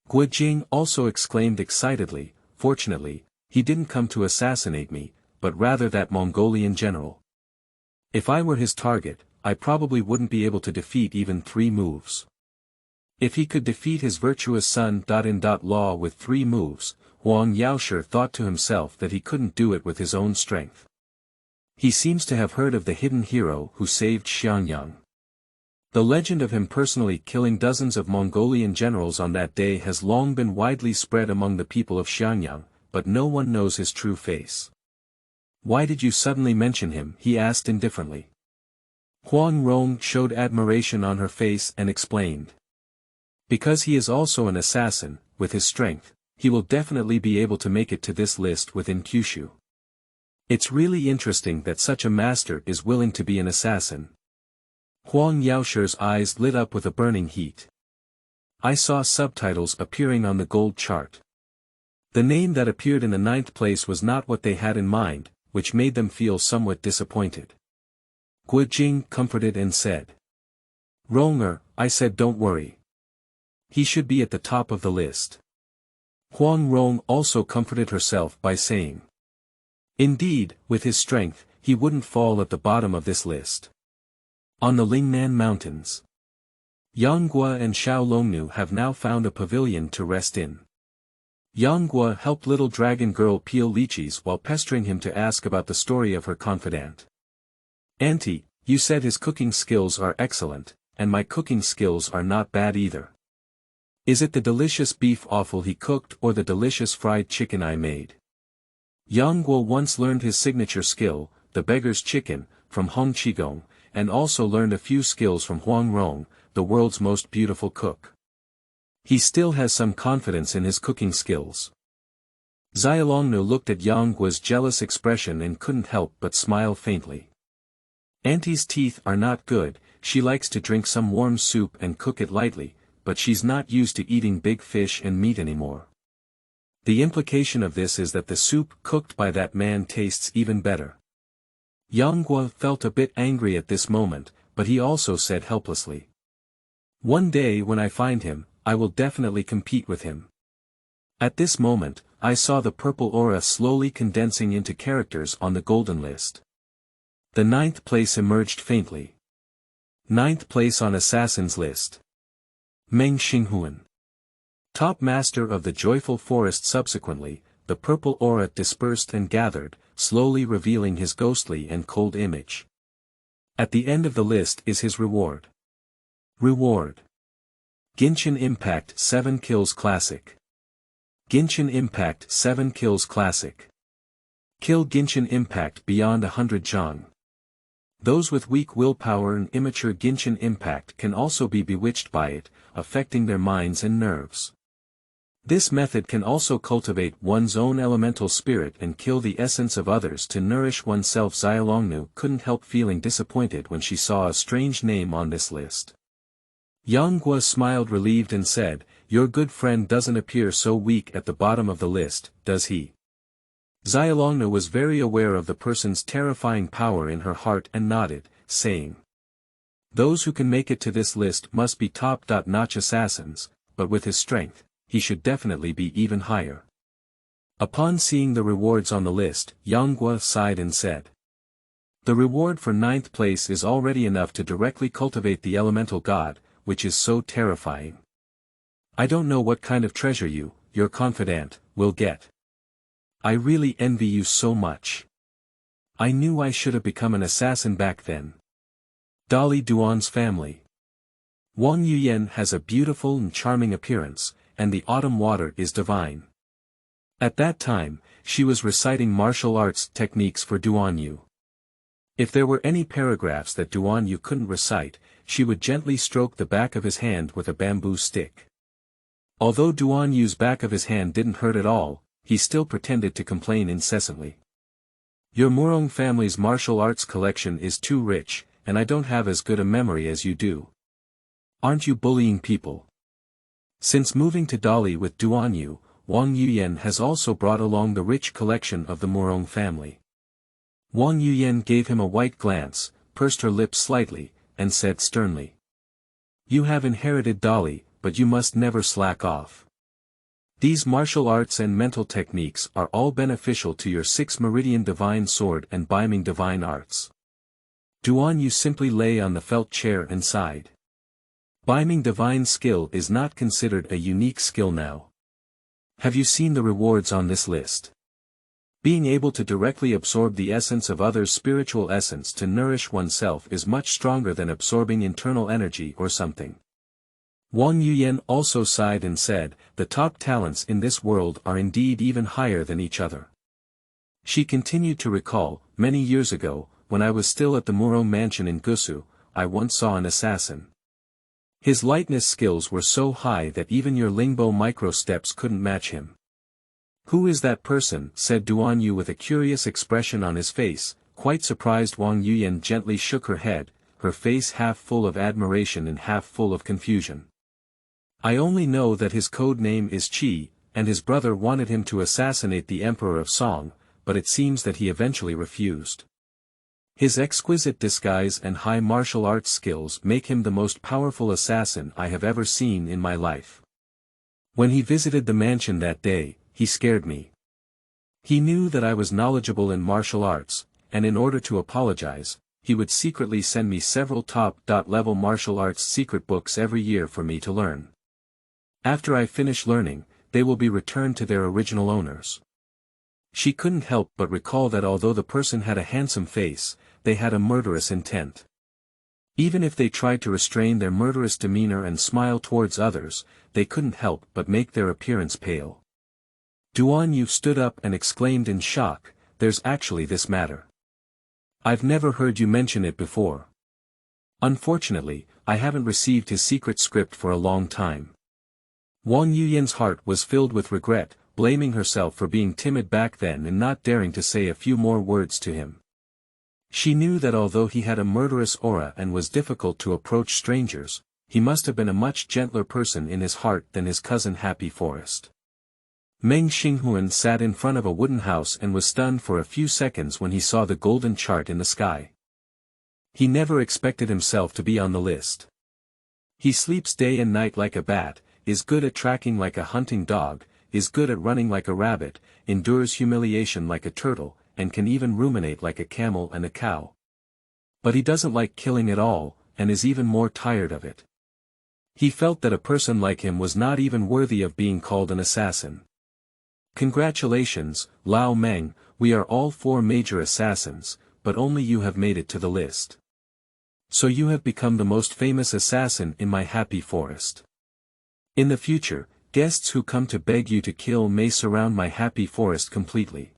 Guo Jing also exclaimed excitedly, "Fortunately, he didn't come to assassinate me, but rather that Mongolian general. If I were his target, I probably wouldn't be able to defeat even 3 moves. If he could defeat his virtuous son.in.law with 3 moves, Huang Yaoshi thought to himself that he couldn't do it with his own strength. He seems to have heard of the hidden hero who saved Xianxia. The legend of him personally killing dozens of Mongolian generals on that day has long been widely spread among the people of Xianxia, but no one knows his true face. "Why did you suddenly mention him?" he asked indifferently. Huang Rong showed admiration on her face and explained. "Because he is also an assassin, with his strength, he will definitely be able to make it to this list within Kyushu. It's really interesting that such a master is willing to be an assassin." Huang Yaoshi's eyes lit up with a burning heat. I saw subtitles appearing on the gold chart. The name that appeared in the 9th place was not what they had in mind, which made them feel somewhat disappointed. Guo Jing comforted and said, "Ronger, I said don't worry. He should be at the top of the list." Huang Rong also comforted herself by saying, Indeed, with his strength, he wouldn't fall at the bottom of this list. On the Lingnan Mountains. Yang Guo and Xiao Longnu have now found a pavilion to rest in. Yang Guo helped little dragon girl peel lychees while pestering him to ask about the story of her confidant. "Auntie, you said his cooking skills are excellent, and my cooking skills are not bad either. Is it the delicious beef offal he cooked or the delicious fried chicken I made?" Yang Guo once learned his signature skill, the beggar's chicken, from Hong Qigong, and also learned a few skills from Huang Rong, the world's most beautiful cook. He still has some confidence in his cooking skills. Xiaolongnu looked at Yang Guo's jealous expression and couldn't help but smile faintly. "Auntie's teeth are not good, she likes to drink some warm soup and cook it lightly, but she's not used to eating big fish and meat anymore. The implication of this is that the soup cooked by that man tastes even better." Yang Guo felt a bit angry at this moment, but he also said helplessly, "One day when I find him, I will definitely compete with him." At this moment, I saw the purple aura slowly condensing into characters on the golden list. The 9th place emerged faintly. 9th place on Assassin's list. Meng Xinghuan. Top master of the joyful forest. Subsequently, the purple aura dispersed and gathered, slowly revealing his ghostly and cold image. At the end of the list is his reward. Reward. Genshin Impact 7 Kills Classic. Genshin Impact 7 Kills Classic. Kill Genshin Impact beyond 100 zhang. Those with weak willpower and immature Genshin Impact can also be bewitched by it, affecting their minds and nerves. This method can also cultivate one's own elemental spirit and kill the essence of others to nourish oneself. Xiaolongnu couldn't help feeling disappointed when she saw a strange name on this list. Yang Guo smiled relieved and said, "Your good friend doesn't appear so weak at the bottom of the list, does he?" Xiaolongnu was very aware of the person's terrifying power in her heart and nodded, saying, "Those who can make it to this list must be top-notch assassins, but with his strength, he should definitely be even higher." Upon seeing the rewards on the list, Yang Guo sighed and said, "The reward for 9th place is already enough to directly cultivate the elemental god, which is so terrifying. I don't know what kind of treasure you, your confidant, will get. I really envy you so much. I knew I should have become an assassin back then." Dali Duan's family. Wang Yuyan has a beautiful and charming appearance, and the autumn water is divine. At that time, she was reciting martial arts techniques for Duan Yu. If there were any paragraphs that Duan Yu couldn't recite, she would gently stroke the back of his hand with a bamboo stick. Although Duan Yu's back of his hand didn't hurt at all, he still pretended to complain incessantly. "Your Murong family's martial arts collection is too rich, and I don't have as good a memory as you do. Aren't you bullying people?" Since moving to Dali with Duan Yu, Wang Yuyan has also brought along the rich collection of the Murong family. Wang Yuyan gave him a white glance, pursed her lips slightly, and said sternly, "You have inherited Dali, but you must never slack off. These martial arts and mental techniques are all beneficial to your 6 meridian divine sword and Biming divine arts." Duan Yu simply lay on the felt chair and sighed. Biming divine skill is not considered a unique skill now. Have you seen the rewards on this list? Being able to directly absorb the essence of others' spiritual essence to nourish oneself is much stronger than absorbing internal energy or something. Wang Yuyan also sighed and said, "The top talents in this world are indeed even higher than each other." She continued to recall, "Many years ago, when I was still at the Murong mansion in Gusu, I once saw an assassin. His lightness skills were so high that even your Lingbo micro-steps couldn't match him." "Who is that person?" said Duan Yu with a curious expression on his face. Quite surprised, Wang Yuyan gently shook her head, her face half full of admiration and half full of confusion. "I only know that his code name is Qi, and his brother wanted him to assassinate the Emperor of Song, but it seems that he eventually refused. His exquisite disguise and high martial arts skills make him the most powerful assassin I have ever seen in my life. When he visited the mansion that day, he scared me. He knew that I was knowledgeable in martial arts, and in order to apologize, he would secretly send me several top-level martial arts secret books every year for me to learn. After I finish learning, they will be returned to their original owners. She couldn't help but recall that although the person had a handsome face, they had a murderous intent. Even if they tried to restrain their murderous demeanor and smile towards others, they couldn't help but make their appearance pale. Duan Yu stood up and exclaimed in shock, "There's actually this matter. I've never heard you mention it before." Unfortunately, I haven't received his secret script for a long time. Wang Yuyan's heart was filled with regret, blaming herself for being timid back then and not daring to say a few more words to him. She knew that although he had a murderous aura and was difficult to approach strangers, he must have been a much gentler person in his heart than his cousin Happy Forest. Meng Xinghuan sat in front of a wooden house and was stunned for a few seconds when he saw the golden chart in the sky. He never expected himself to be on the list. He sleeps day and night like a bat, is good at tracking like a hunting dog, is good at running like a rabbit, endures humiliation like a turtle, and can even ruminate like a camel and a cow. But he doesn't like killing at all, and is even more tired of it. He felt that a person like him was not even worthy of being called an assassin. Congratulations, Lao Meng, we are all 4 major assassins, but only you have made it to the list. So you have become the most famous assassin in my happy forest. In the future, guests who come to beg you to kill may surround my happy forest completely.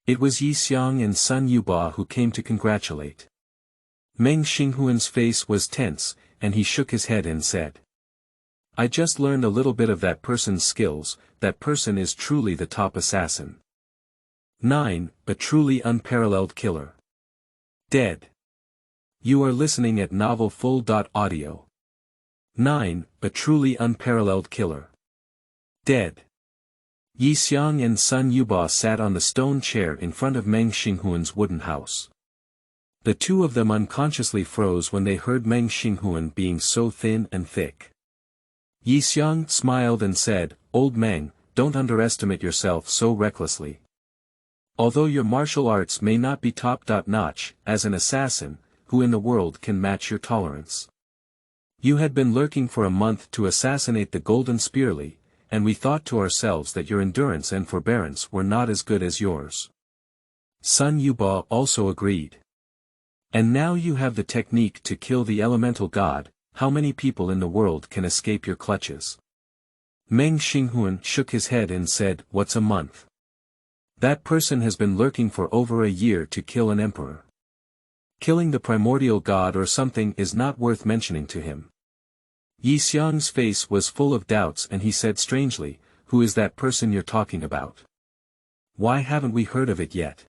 It was Yi Xiang and Sun Yuba who came to congratulate. Meng Xinghuan's face was tense, and he shook his head and said, "I just learned a little bit of that person's skills. That person is truly the top assassin." 9. A truly unparalleled killer. Dead. You are listening at novelfull.audio. 9. A truly unparalleled killer. Dead. Yi Xiang and Sun Yuba sat on the stone chair in front of Meng Xinghuan's wooden house. The two of them unconsciously froze when they heard Meng Xinghuan being so thin and thick. Yi Xiang smiled and said, "Old Meng, don't underestimate yourself so recklessly. Although your martial arts may not be top-notch, as an assassin, who in the world can match your tolerance? You had been lurking for a month to assassinate the Golden Spearly, and we thought to ourselves that your endurance and forbearance were not as good as yours." Sun Yuba also agreed. "And now you have the technique to kill the elemental god. How many people in the world can escape your clutches?" Meng Xinghuan shook his head and said, "What's a month? That person has been lurking for over a year to kill an emperor. Killing the primordial god or something is not worth mentioning to him." Yi Xiang's face was full of doubts and he said strangely, "Who is that person you're talking about? Why haven't we heard of it yet?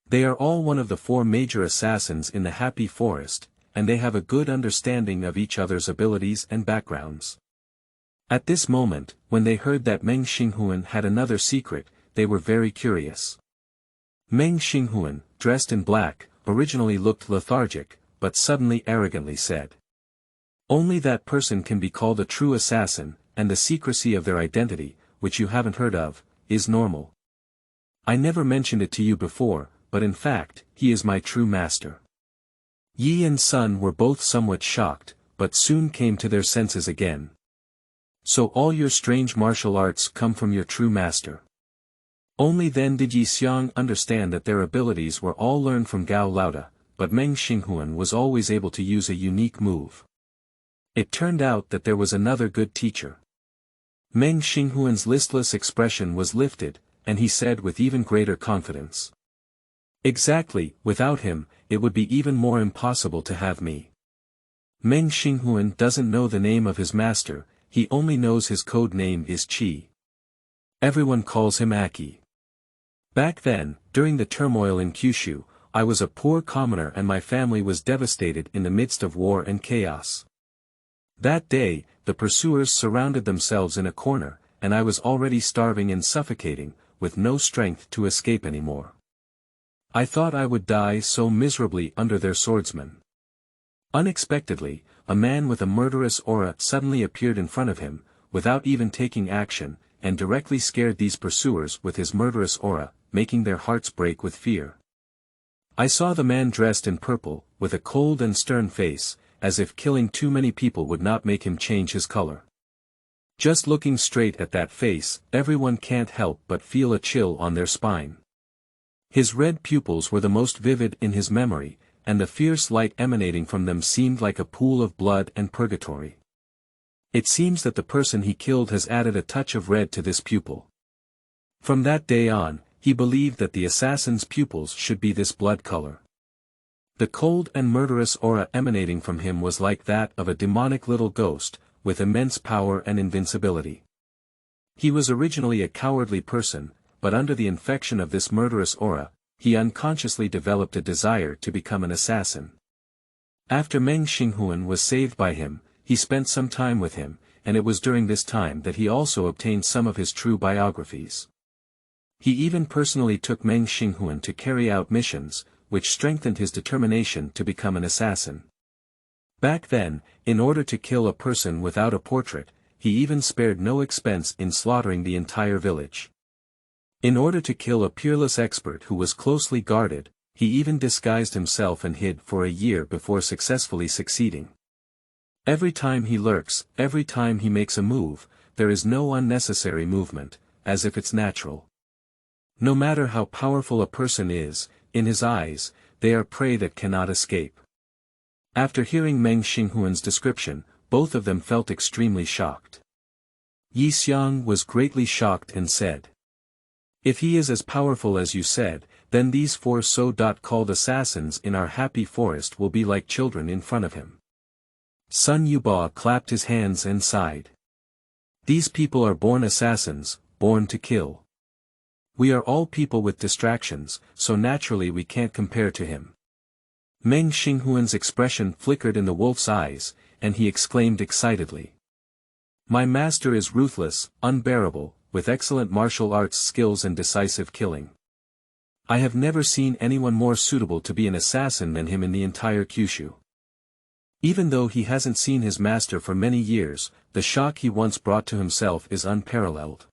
They are all one of the 4 major assassins in the Happy Forest, and they have a good understanding of each other's abilities and backgrounds." At this moment, when they heard that Meng Xinghuan had another secret, they were very curious. Meng Xinghuan, dressed in black, originally looked lethargic, but suddenly arrogantly said, "Only that person can be called a true assassin, and the secrecy of their identity, which you haven't heard of, is normal. I never mentioned it to you before, but in fact, he is my true master." Yi and Sun were both somewhat shocked, but soon came to their senses again. "So all your strange martial arts come from your true master?" Only then did Yi Xiang understand that their abilities were all learned from Gao Lauda, but Meng Xinghuan was always able to use a unique move. It turned out that there was another good teacher. Meng Xinghuan's listless expression was lifted, and he said with even greater confidence, "Exactly, without him, it would be even more impossible to have me." Meng Xinghuan doesn't know the name of his master, he only knows his code name is Qi. Everyone calls him Aki. Back then, during the turmoil in Kyushu, I was a poor commoner and my family was devastated in the midst of war and chaos. That day, the pursuers surrounded themselves in a corner, and I was already starving and suffocating, with no strength to escape anymore. I thought I would die so miserably under their swordsmen. Unexpectedly, a man with a murderous aura suddenly appeared in front of him. Without even taking action, and directly scared these pursuers with his murderous aura, making their hearts break with fear. I saw the man dressed in purple, with a cold and stern face, as if killing too many people would not make him change his color. Just looking straight at that face, everyone can't help but feel a chill on their spine. His red pupils were the most vivid in his memory, and the fierce light emanating from them seemed like a pool of blood and purgatory. It seems that the person he killed has added a touch of red to this pupil. From that day on, he believed that the assassin's pupils should be this blood color. The cold and murderous aura emanating from him was like that of a demonic little ghost, with immense power and invincibility. He was originally a cowardly person, but under the infection of this murderous aura, he unconsciously developed a desire to become an assassin. After Meng Xinghuan was saved by him, he spent some time with him, and it was during this time that he also obtained some of his true biographies. He even personally took Meng Xinghuan to carry out missions, which strengthened his determination to become an assassin. Back then, in order to kill a person without a portrait, he even spared no expense in slaughtering the entire village. In order to kill a peerless expert who was closely guarded, he even disguised himself and hid for a year before successfully succeeding. Every time he lurks, every time he makes a move, there is no unnecessary movement, as if it's natural. No matter how powerful a person is, in his eyes, they are prey that cannot escape. After hearing Meng Xinghuan's description, both of them felt extremely shocked. Yi Xiang was greatly shocked and said, "If he is as powerful as you said, then these 4 so-called assassins in our happy forest will be like children in front of him." Sun Yuba clapped his hands and sighed. "These people are born assassins, born to kill. We are all people with distractions, so naturally we can't compare to him." Meng Xinghuan's expression flickered in the wolf's eyes, and he exclaimed excitedly, "My master is ruthless, unbearable, with excellent martial arts skills and decisive killing. I have never seen anyone more suitable to be an assassin than him in the entire Kyushu." Even though he hasn't seen his master for many years, the shock he once brought to himself is unparalleled.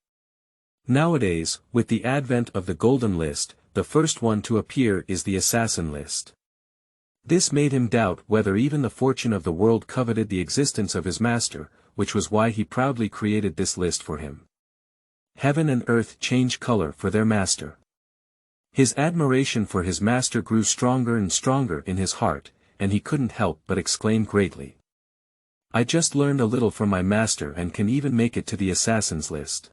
Nowadays, with the advent of the Golden List, the first one to appear is the Assassin List. This made him doubt whether even the fortune of the world coveted the existence of his master, which was why he proudly created this list for him. Heaven and earth change color for their master. His admiration for his master grew stronger and stronger in his heart, and he couldn't help but exclaim greatly, "I just learned a little from my master and can even make it to the Assassin's List.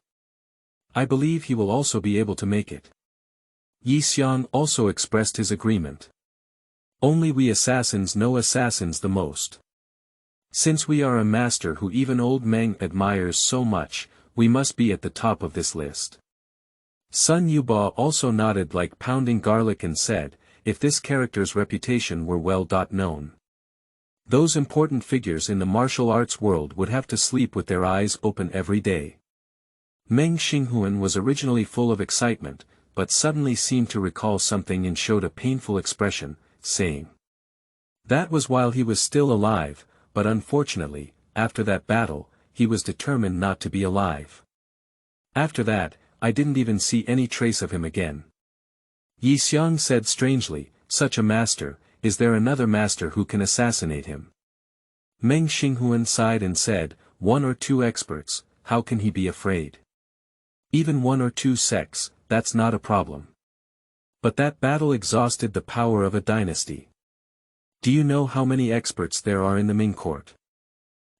I believe he will also be able to make it." Yi Xiang also expressed his agreement. "Only we assassins know assassins the most. Since we are a master who even old Meng admires so much, we must be at the top of this list." Sun Yuba also nodded like pounding garlic and said, "If this character's reputation were well known, those important figures in the martial arts world would have to sleep with their eyes open every day." Meng Xinghuan was originally full of excitement, but suddenly seemed to recall something and showed a painful expression, saying, "That was while he was still alive, but unfortunately, after that battle, he was determined not to be alive. After that, I didn't even see any trace of him again." Yi Xiang said strangely, "Such a master, is there another master who can assassinate him?" Meng Xinghuan sighed and said, "1 or 2 experts, how can he be afraid? Even 1 or 2 sects, that's not a problem. But that battle exhausted the power of a dynasty. Do you know how many experts there are in the Ming court?"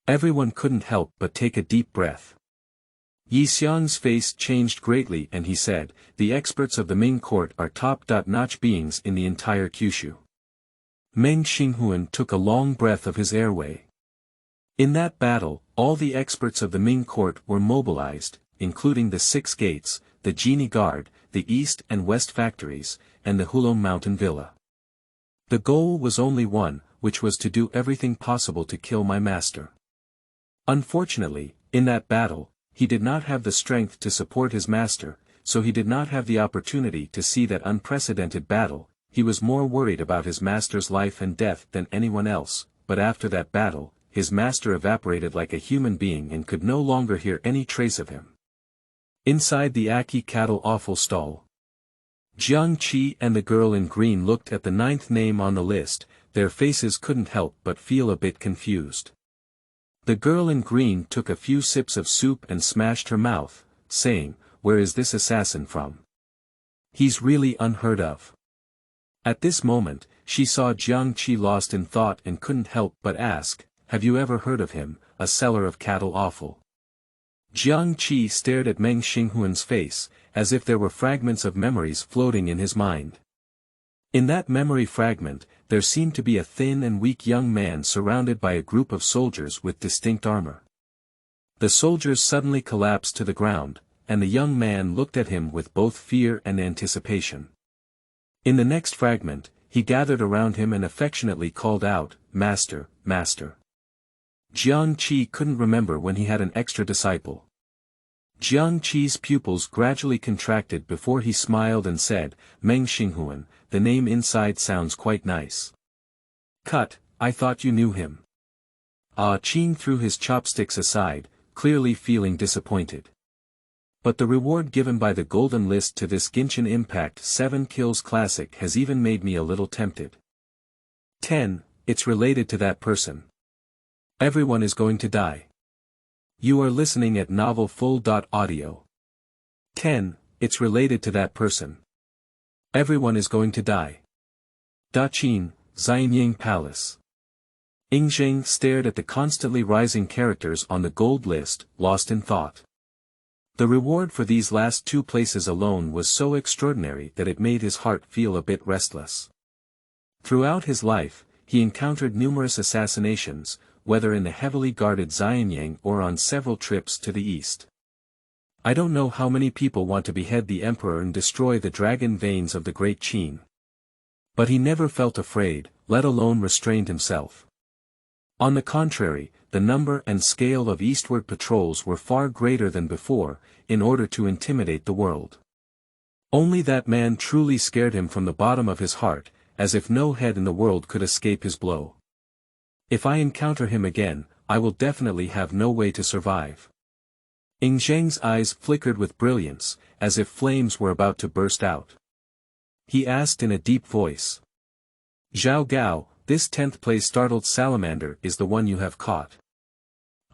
Everyone couldn't help but take a deep breath. Yi Xiang's face changed greatly and he said, "The experts of the Ming court are top-notch beings in the entire Kyushu." Meng Xinghuan took a long breath of his airway. In that battle, all the experts of the Ming court were mobilized, including the 6 gates, the Genie Guard, the East and West factories, and the Hulong Mountain Villa. The goal was only one, which was to do everything possible to kill my master. Unfortunately, in that battle, he did not have the strength to support his master, so he did not have the opportunity to see that unprecedented battle. He was more worried about his master's life and death than anyone else, but after that battle, his master evaporated like a human being and could no longer hear any trace of him. Inside the Aki cattle offal stall. Xianxia and the girl in green looked at the 9th name on the list, their faces couldn't help but feel a bit confused. The girl in green took a few sips of soup and smashed her mouth, saying, "Where is this assassin from? He's really unheard of." At this moment, she saw Xianxia lost in thought and couldn't help but ask, "Have you ever heard of him, a seller of cattle offal?" Xianxia stared at Meng Xinghuan's face, as if there were fragments of memories floating in his mind. In that memory fragment, there seemed to be a thin and weak young man surrounded by a group of soldiers with distinct armor. The soldiers suddenly collapsed to the ground, and the young man looked at him with both fear and anticipation. In the next fragment, he gathered around him and affectionately called out, "Master, Master." Xianxia couldn't remember when he had an extra disciple. Xianxi's pupils gradually contracted before he smiled and said, "Meng Xinghuan, the name inside sounds quite nice." "Cut, I thought you knew him." Qing threw his chopsticks aside, clearly feeling disappointed. But the reward given by the golden list to this Genshin Impact 7 Kills Classic has even made me a little tempted. 10. It's related to that person. Everyone is going to die. You are listening at novelfull.audio. 10. It's related to that person. Everyone is going to die. Daqin, Xianying Palace. Yingzheng stared at the constantly rising characters on the gold list, lost in thought. The reward for these last 2 places alone was so extraordinary that it made his heart feel a bit restless. Throughout his life, he encountered numerous assassinations, whether in the heavily guarded Xianyang or on several trips to the east. I don't know how many people want to behead the emperor and destroy the dragon veins of the great Qin. But he never felt afraid, let alone restrained himself. On the contrary, the number and scale of eastward patrols were far greater than before, in order to intimidate the world. Only that man truly scared him from the bottom of his heart, as if no head in the world could escape his blow. If I encounter him again, I will definitely have no way to survive. Yingzheng's eyes flickered with brilliance, as if flames were about to burst out. He asked in a deep voice. "Zhao Gao, this 10th place startled salamander is the one you have caught.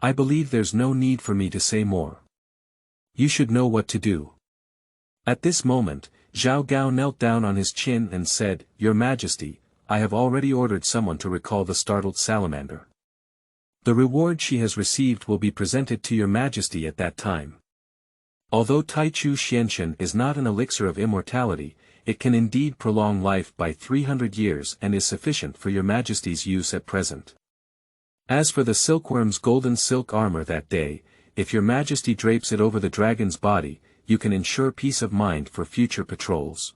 I believe there's no need for me to say more. You should know what to do." At this moment, Zhao Gao knelt down on his chin and said, "Your Majesty, I have already ordered someone to recall the startled salamander. The reward she has received will be presented to your Majesty at that time." Although Taichu Xianxian is not an elixir of immortality, it can indeed prolong life by 300 years and is sufficient for your Majesty's use at present. As for the silkworm's golden silk armor that day, if your Majesty drapes it over the dragon's body, you can ensure peace of mind for future patrols.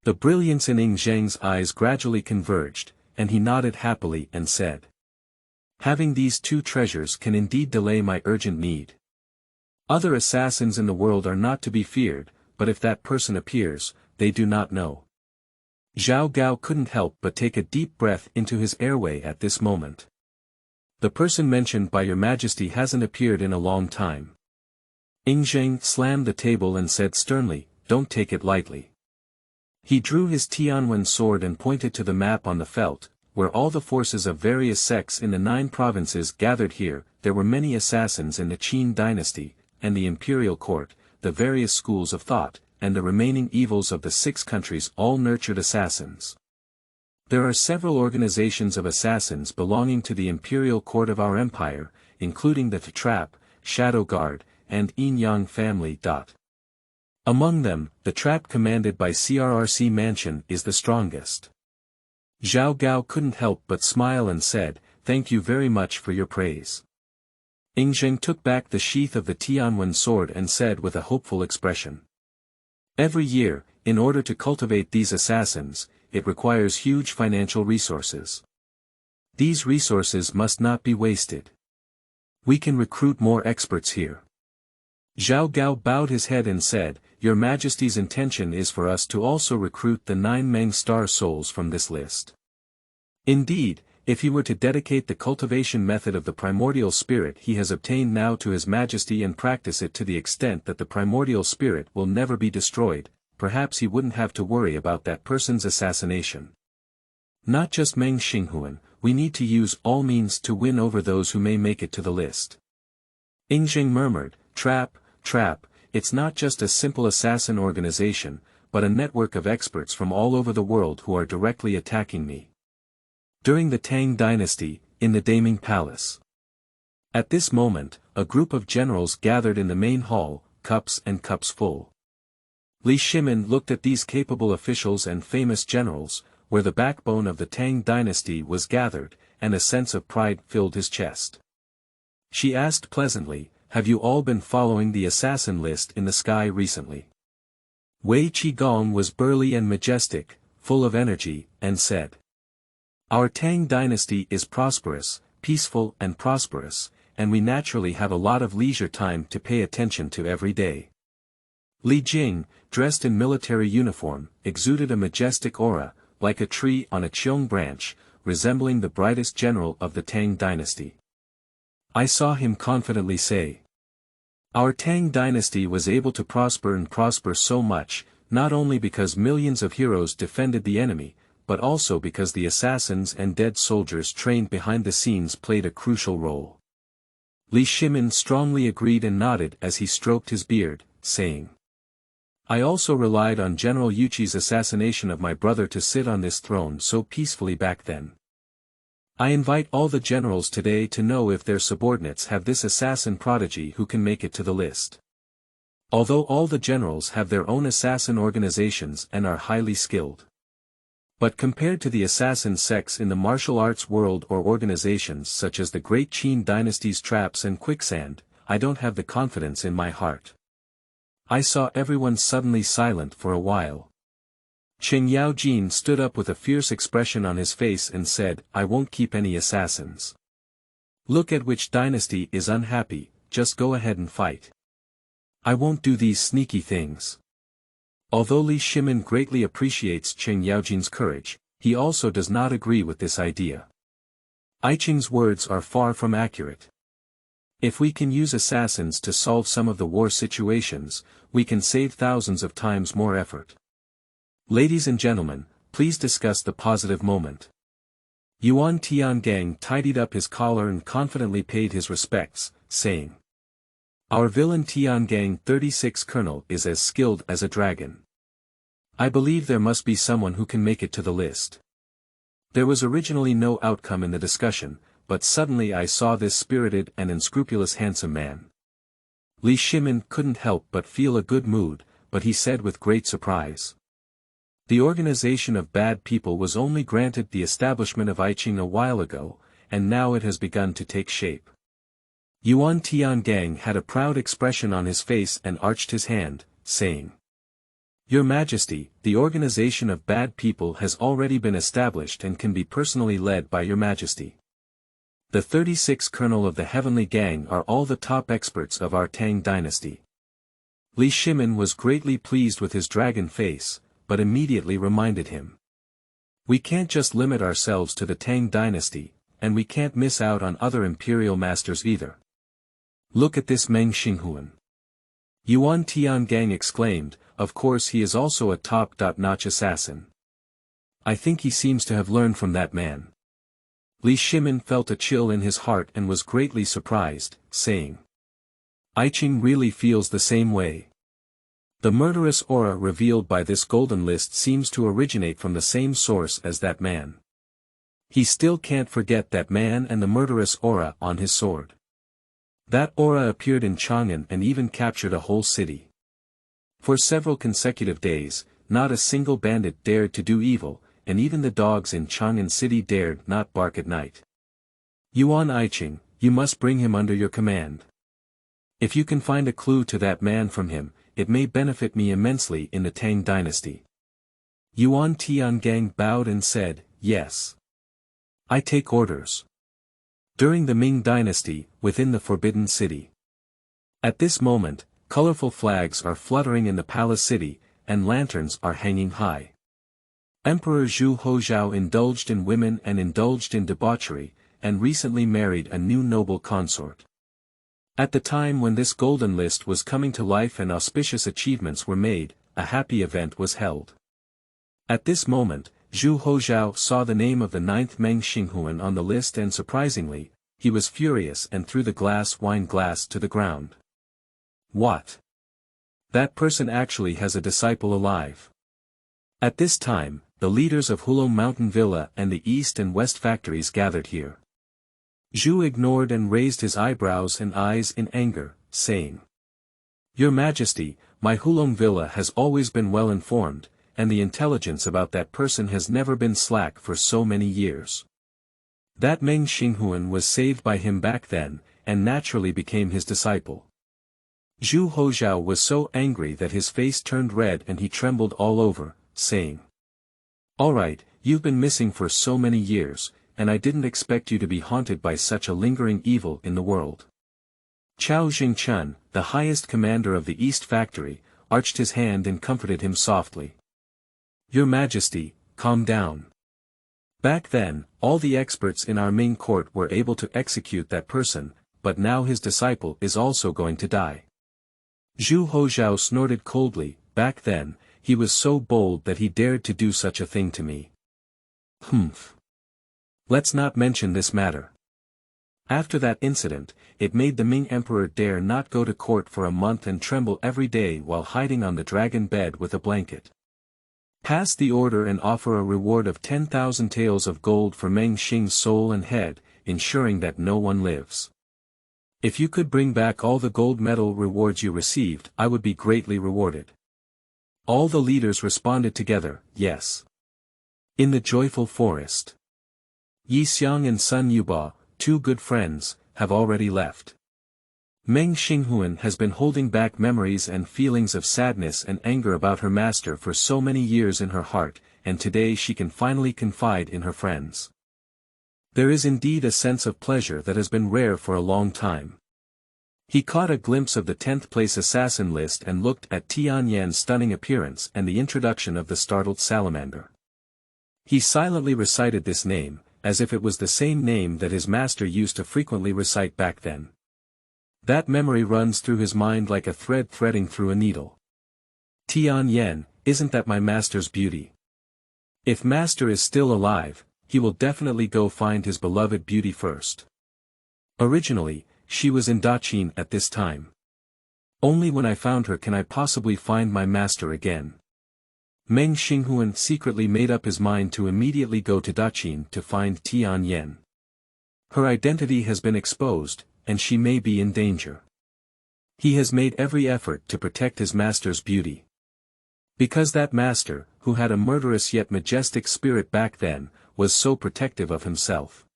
The brilliance in Yingzheng's eyes gradually converged, and he nodded happily and said, "Having these 2 treasures can indeed delay my urgent need. Other assassins in the world are not to be feared, but if that person appears, they do not know." Zhao Gao couldn't help but take a deep breath into his airway at this moment. "The person mentioned by your Majesty hasn't appeared in a long time." Yingzheng slammed the table and said sternly, "Don't take it lightly." He drew his Tianwen sword and pointed to the map on the felt, where all the forces of various sects in the 9 provinces gathered here. There were many assassins in the Qin dynasty, and the imperial court, the various schools of thought, and the remaining evils of the 6 countries all nurtured assassins. There are several organizations of assassins belonging to the imperial court of our empire, including the Trap, Shadow Guard, and Yin Yang family. Among them, the Trap commanded by CRRC Mansion is the strongest. Zhao Gao couldn't help but smile and said, "Thank you very much for your praise." Yingzheng took back the sheath of the Tianwen sword and said with a hopeful expression, "Every year, in order to cultivate these assassins, it requires huge financial resources. These resources must not be wasted. We can recruit more experts here." Zhao Gao bowed his head and said, "Your Majesty's intention is for us to also recruit the 9 Meng star souls from this list." Indeed, If he were to dedicate the cultivation method of the primordial spirit he has obtained now to His Majesty and practice it to the extent that the primordial spirit will never be destroyed, perhaps he wouldn't have to worry about that person's assassination. Not just Meng Xinghuan, we need to use all means to win over those who may make it to the list. Yingjing murmured, trap, it's not just a simple assassin organization, but a network of experts from all over the world who are directly attacking me. During the Tang dynasty, in the Daming Palace. At this moment, a group of generals gathered in the main hall, cups and cups full. Li Shimin looked at these capable officials and famous generals, where the backbone of the Tang dynasty was gathered, and a sense of pride filled his chest. She asked pleasantly, "Have you all been following the assassin list in the sky recently?" Wei Qigong was burly and majestic, full of energy, and said, "Our Tang dynasty is prosperous, peaceful and prosperous, and we naturally have a lot of leisure time to pay attention to every day." Li Jing, dressed in military uniform, exuded a majestic aura, like a tree on a Qiong branch, resembling the brightest general of the Tang dynasty. I saw him confidently say, "Our Tang dynasty was able to prosper so much, not only because millions of heroes defended the enemy, but also because the assassins and dead soldiers trained behind the scenes played a crucial role." Li Shimin strongly agreed and nodded as he stroked his beard, saying, "I also relied on General Yuqi's assassination of my brother to sit on this throne so peacefully back then. I invite all the generals today to know if their subordinates have this assassin prodigy who can make it to the list. Although all the generals have their own assassin organizations and are highly skilled. But compared to the assassin sects in the martial arts world or organizations such as the Great Qin dynasty's traps and quicksand, I don't have the confidence in my heart." I saw everyone suddenly silent for a while. Qing Yaojin stood up with a fierce expression on his face and said, "I won't keep any assassins. Look at which dynasty is unhappy, just go ahead and fight. I won't do these sneaky things." Although Li Shimin greatly appreciates Qing Yaojin's courage, he also does not agree with this idea. I Qing's words are far from accurate. If we can use assassins to solve some of the war situations, we can save thousands of times more effort. Ladies and gentlemen, please discuss the positive moment. Yuan Tiangang tidied up his collar and confidently paid his respects, saying, "Our villain Tiangang 36 Colonel is as skilled as a dragon. I believe there must be someone who can make it to the list." There was originally no outcome in the discussion, but suddenly I saw this spirited and unscrupulous handsome man. Li Shimin couldn't help but feel a good mood, but he said with great surprise, "The organization of bad people was only granted the establishment of Iqing a while ago, and now it has begun to take shape." Yuan Tiangang had a proud expression on his face and arched his hand, saying, "Your Majesty, the organization of bad people has already been established and can be personally led by Your Majesty. The 36 Colonel of the Heavenly Gang are all the top experts of our Tang dynasty." Li Shimin was greatly pleased with his dragon face, but immediately reminded him, "We can't just limit ourselves to the Tang dynasty, and we can't miss out on other imperial masters either. Look at this Meng Xinghuan." Yuan Tiangang exclaimed, "Of course he is also a top-notch assassin. I think he seems to have learned from that man." Li Shimin felt a chill in his heart and was greatly surprised, saying, "Iqing really feels the same way. The murderous aura revealed by this golden list seems to originate from the same source as that man. He still can't forget that man and the murderous aura on his sword. That aura appeared in Chang'an and even captured a whole city. For several consecutive days, not a single bandit dared to do evil, and even the dogs in Chang'an city dared not bark at night. Yuan Iqing, you must bring him under your command. If you can find a clue to that man from him, it may benefit me immensely in the Tang dynasty." Yuan Tiangang bowed and said, "Yes. I take orders." During the Ming dynasty, within the Forbidden City. At this moment, colorful flags are fluttering in the palace city, and lanterns are hanging high. Emperor Zhu Hozhao indulged in women and indulged in debauchery, and recently married a new noble consort. At the time when this golden list was coming to life and auspicious achievements were made, a happy event was held. At this moment, Zhu Hozhao saw the name of the 9th Meng Xinghuan on the list, and surprisingly, he was furious and threw the wine glass to the ground. What? That person actually has a disciple alive. At this time, the leaders of Hulong Mountain Villa and the East and West factories gathered here. Zhu ignored and raised his eyebrows and eyes in anger, saying, "Your Majesty, my Hulong Villa has always been well informed, and the intelligence about that person has never been slack for so many years. That Meng Xinghuan was saved by him back then, and naturally became his disciple." Zhu Hozhao was so angry that his face turned red and he trembled all over, saying, "All right, you've been missing for so many years, and I didn't expect you to be haunted by such a lingering evil in the world." Chao Jingchun, the highest commander of the East Factory, arched his hand and comforted him softly. "Your Majesty, calm down. Back then, all the experts in our Ming court were able to execute that person, but now his disciple is also going to die." Zhu Hozhao snorted coldly. "Back then, he was so bold that he dared to do such a thing to me. Humph. Let's not mention this matter." After that incident, it made the Ming Emperor dare not go to court for a month and tremble every day while hiding on the dragon bed with a blanket. Pass the order and offer a reward of 10,000 taels of gold for Meng Xing's soul and head, ensuring that no one lives. If you could bring back all the gold medal rewards you received, I would be greatly rewarded. All the leaders responded together, "Yes." In the joyful forest, Yi Xiang and Sun Yuba, two good friends, have already left. Meng Xinghuan has been holding back memories and feelings of sadness and anger about her master for so many years in her heart, and today she can finally confide in her friends. There is indeed a sense of pleasure that has been rare for a long time. He caught a glimpse of the 10th place assassin list and looked at Tian Yan's stunning appearance and the introduction of the startled salamander. He silently recited this name, as if it was the same name that his master used to frequently recite back then. That memory runs through his mind like a thread threading through a needle. Tian Yan, isn't that my master's beauty? If master is still alive, he will definitely go find his beloved beauty first. Originally, she was in Daqin at this time. Only when I found her can I possibly find my master again. Meng Xinghuan secretly made up his mind to immediately go to Daqin to find Tian Yan. Her identity has been exposed, and she may be in danger. He has made every effort to protect his master's beauty. Because that master, who had a murderous yet majestic spirit back then, was so protective of himself.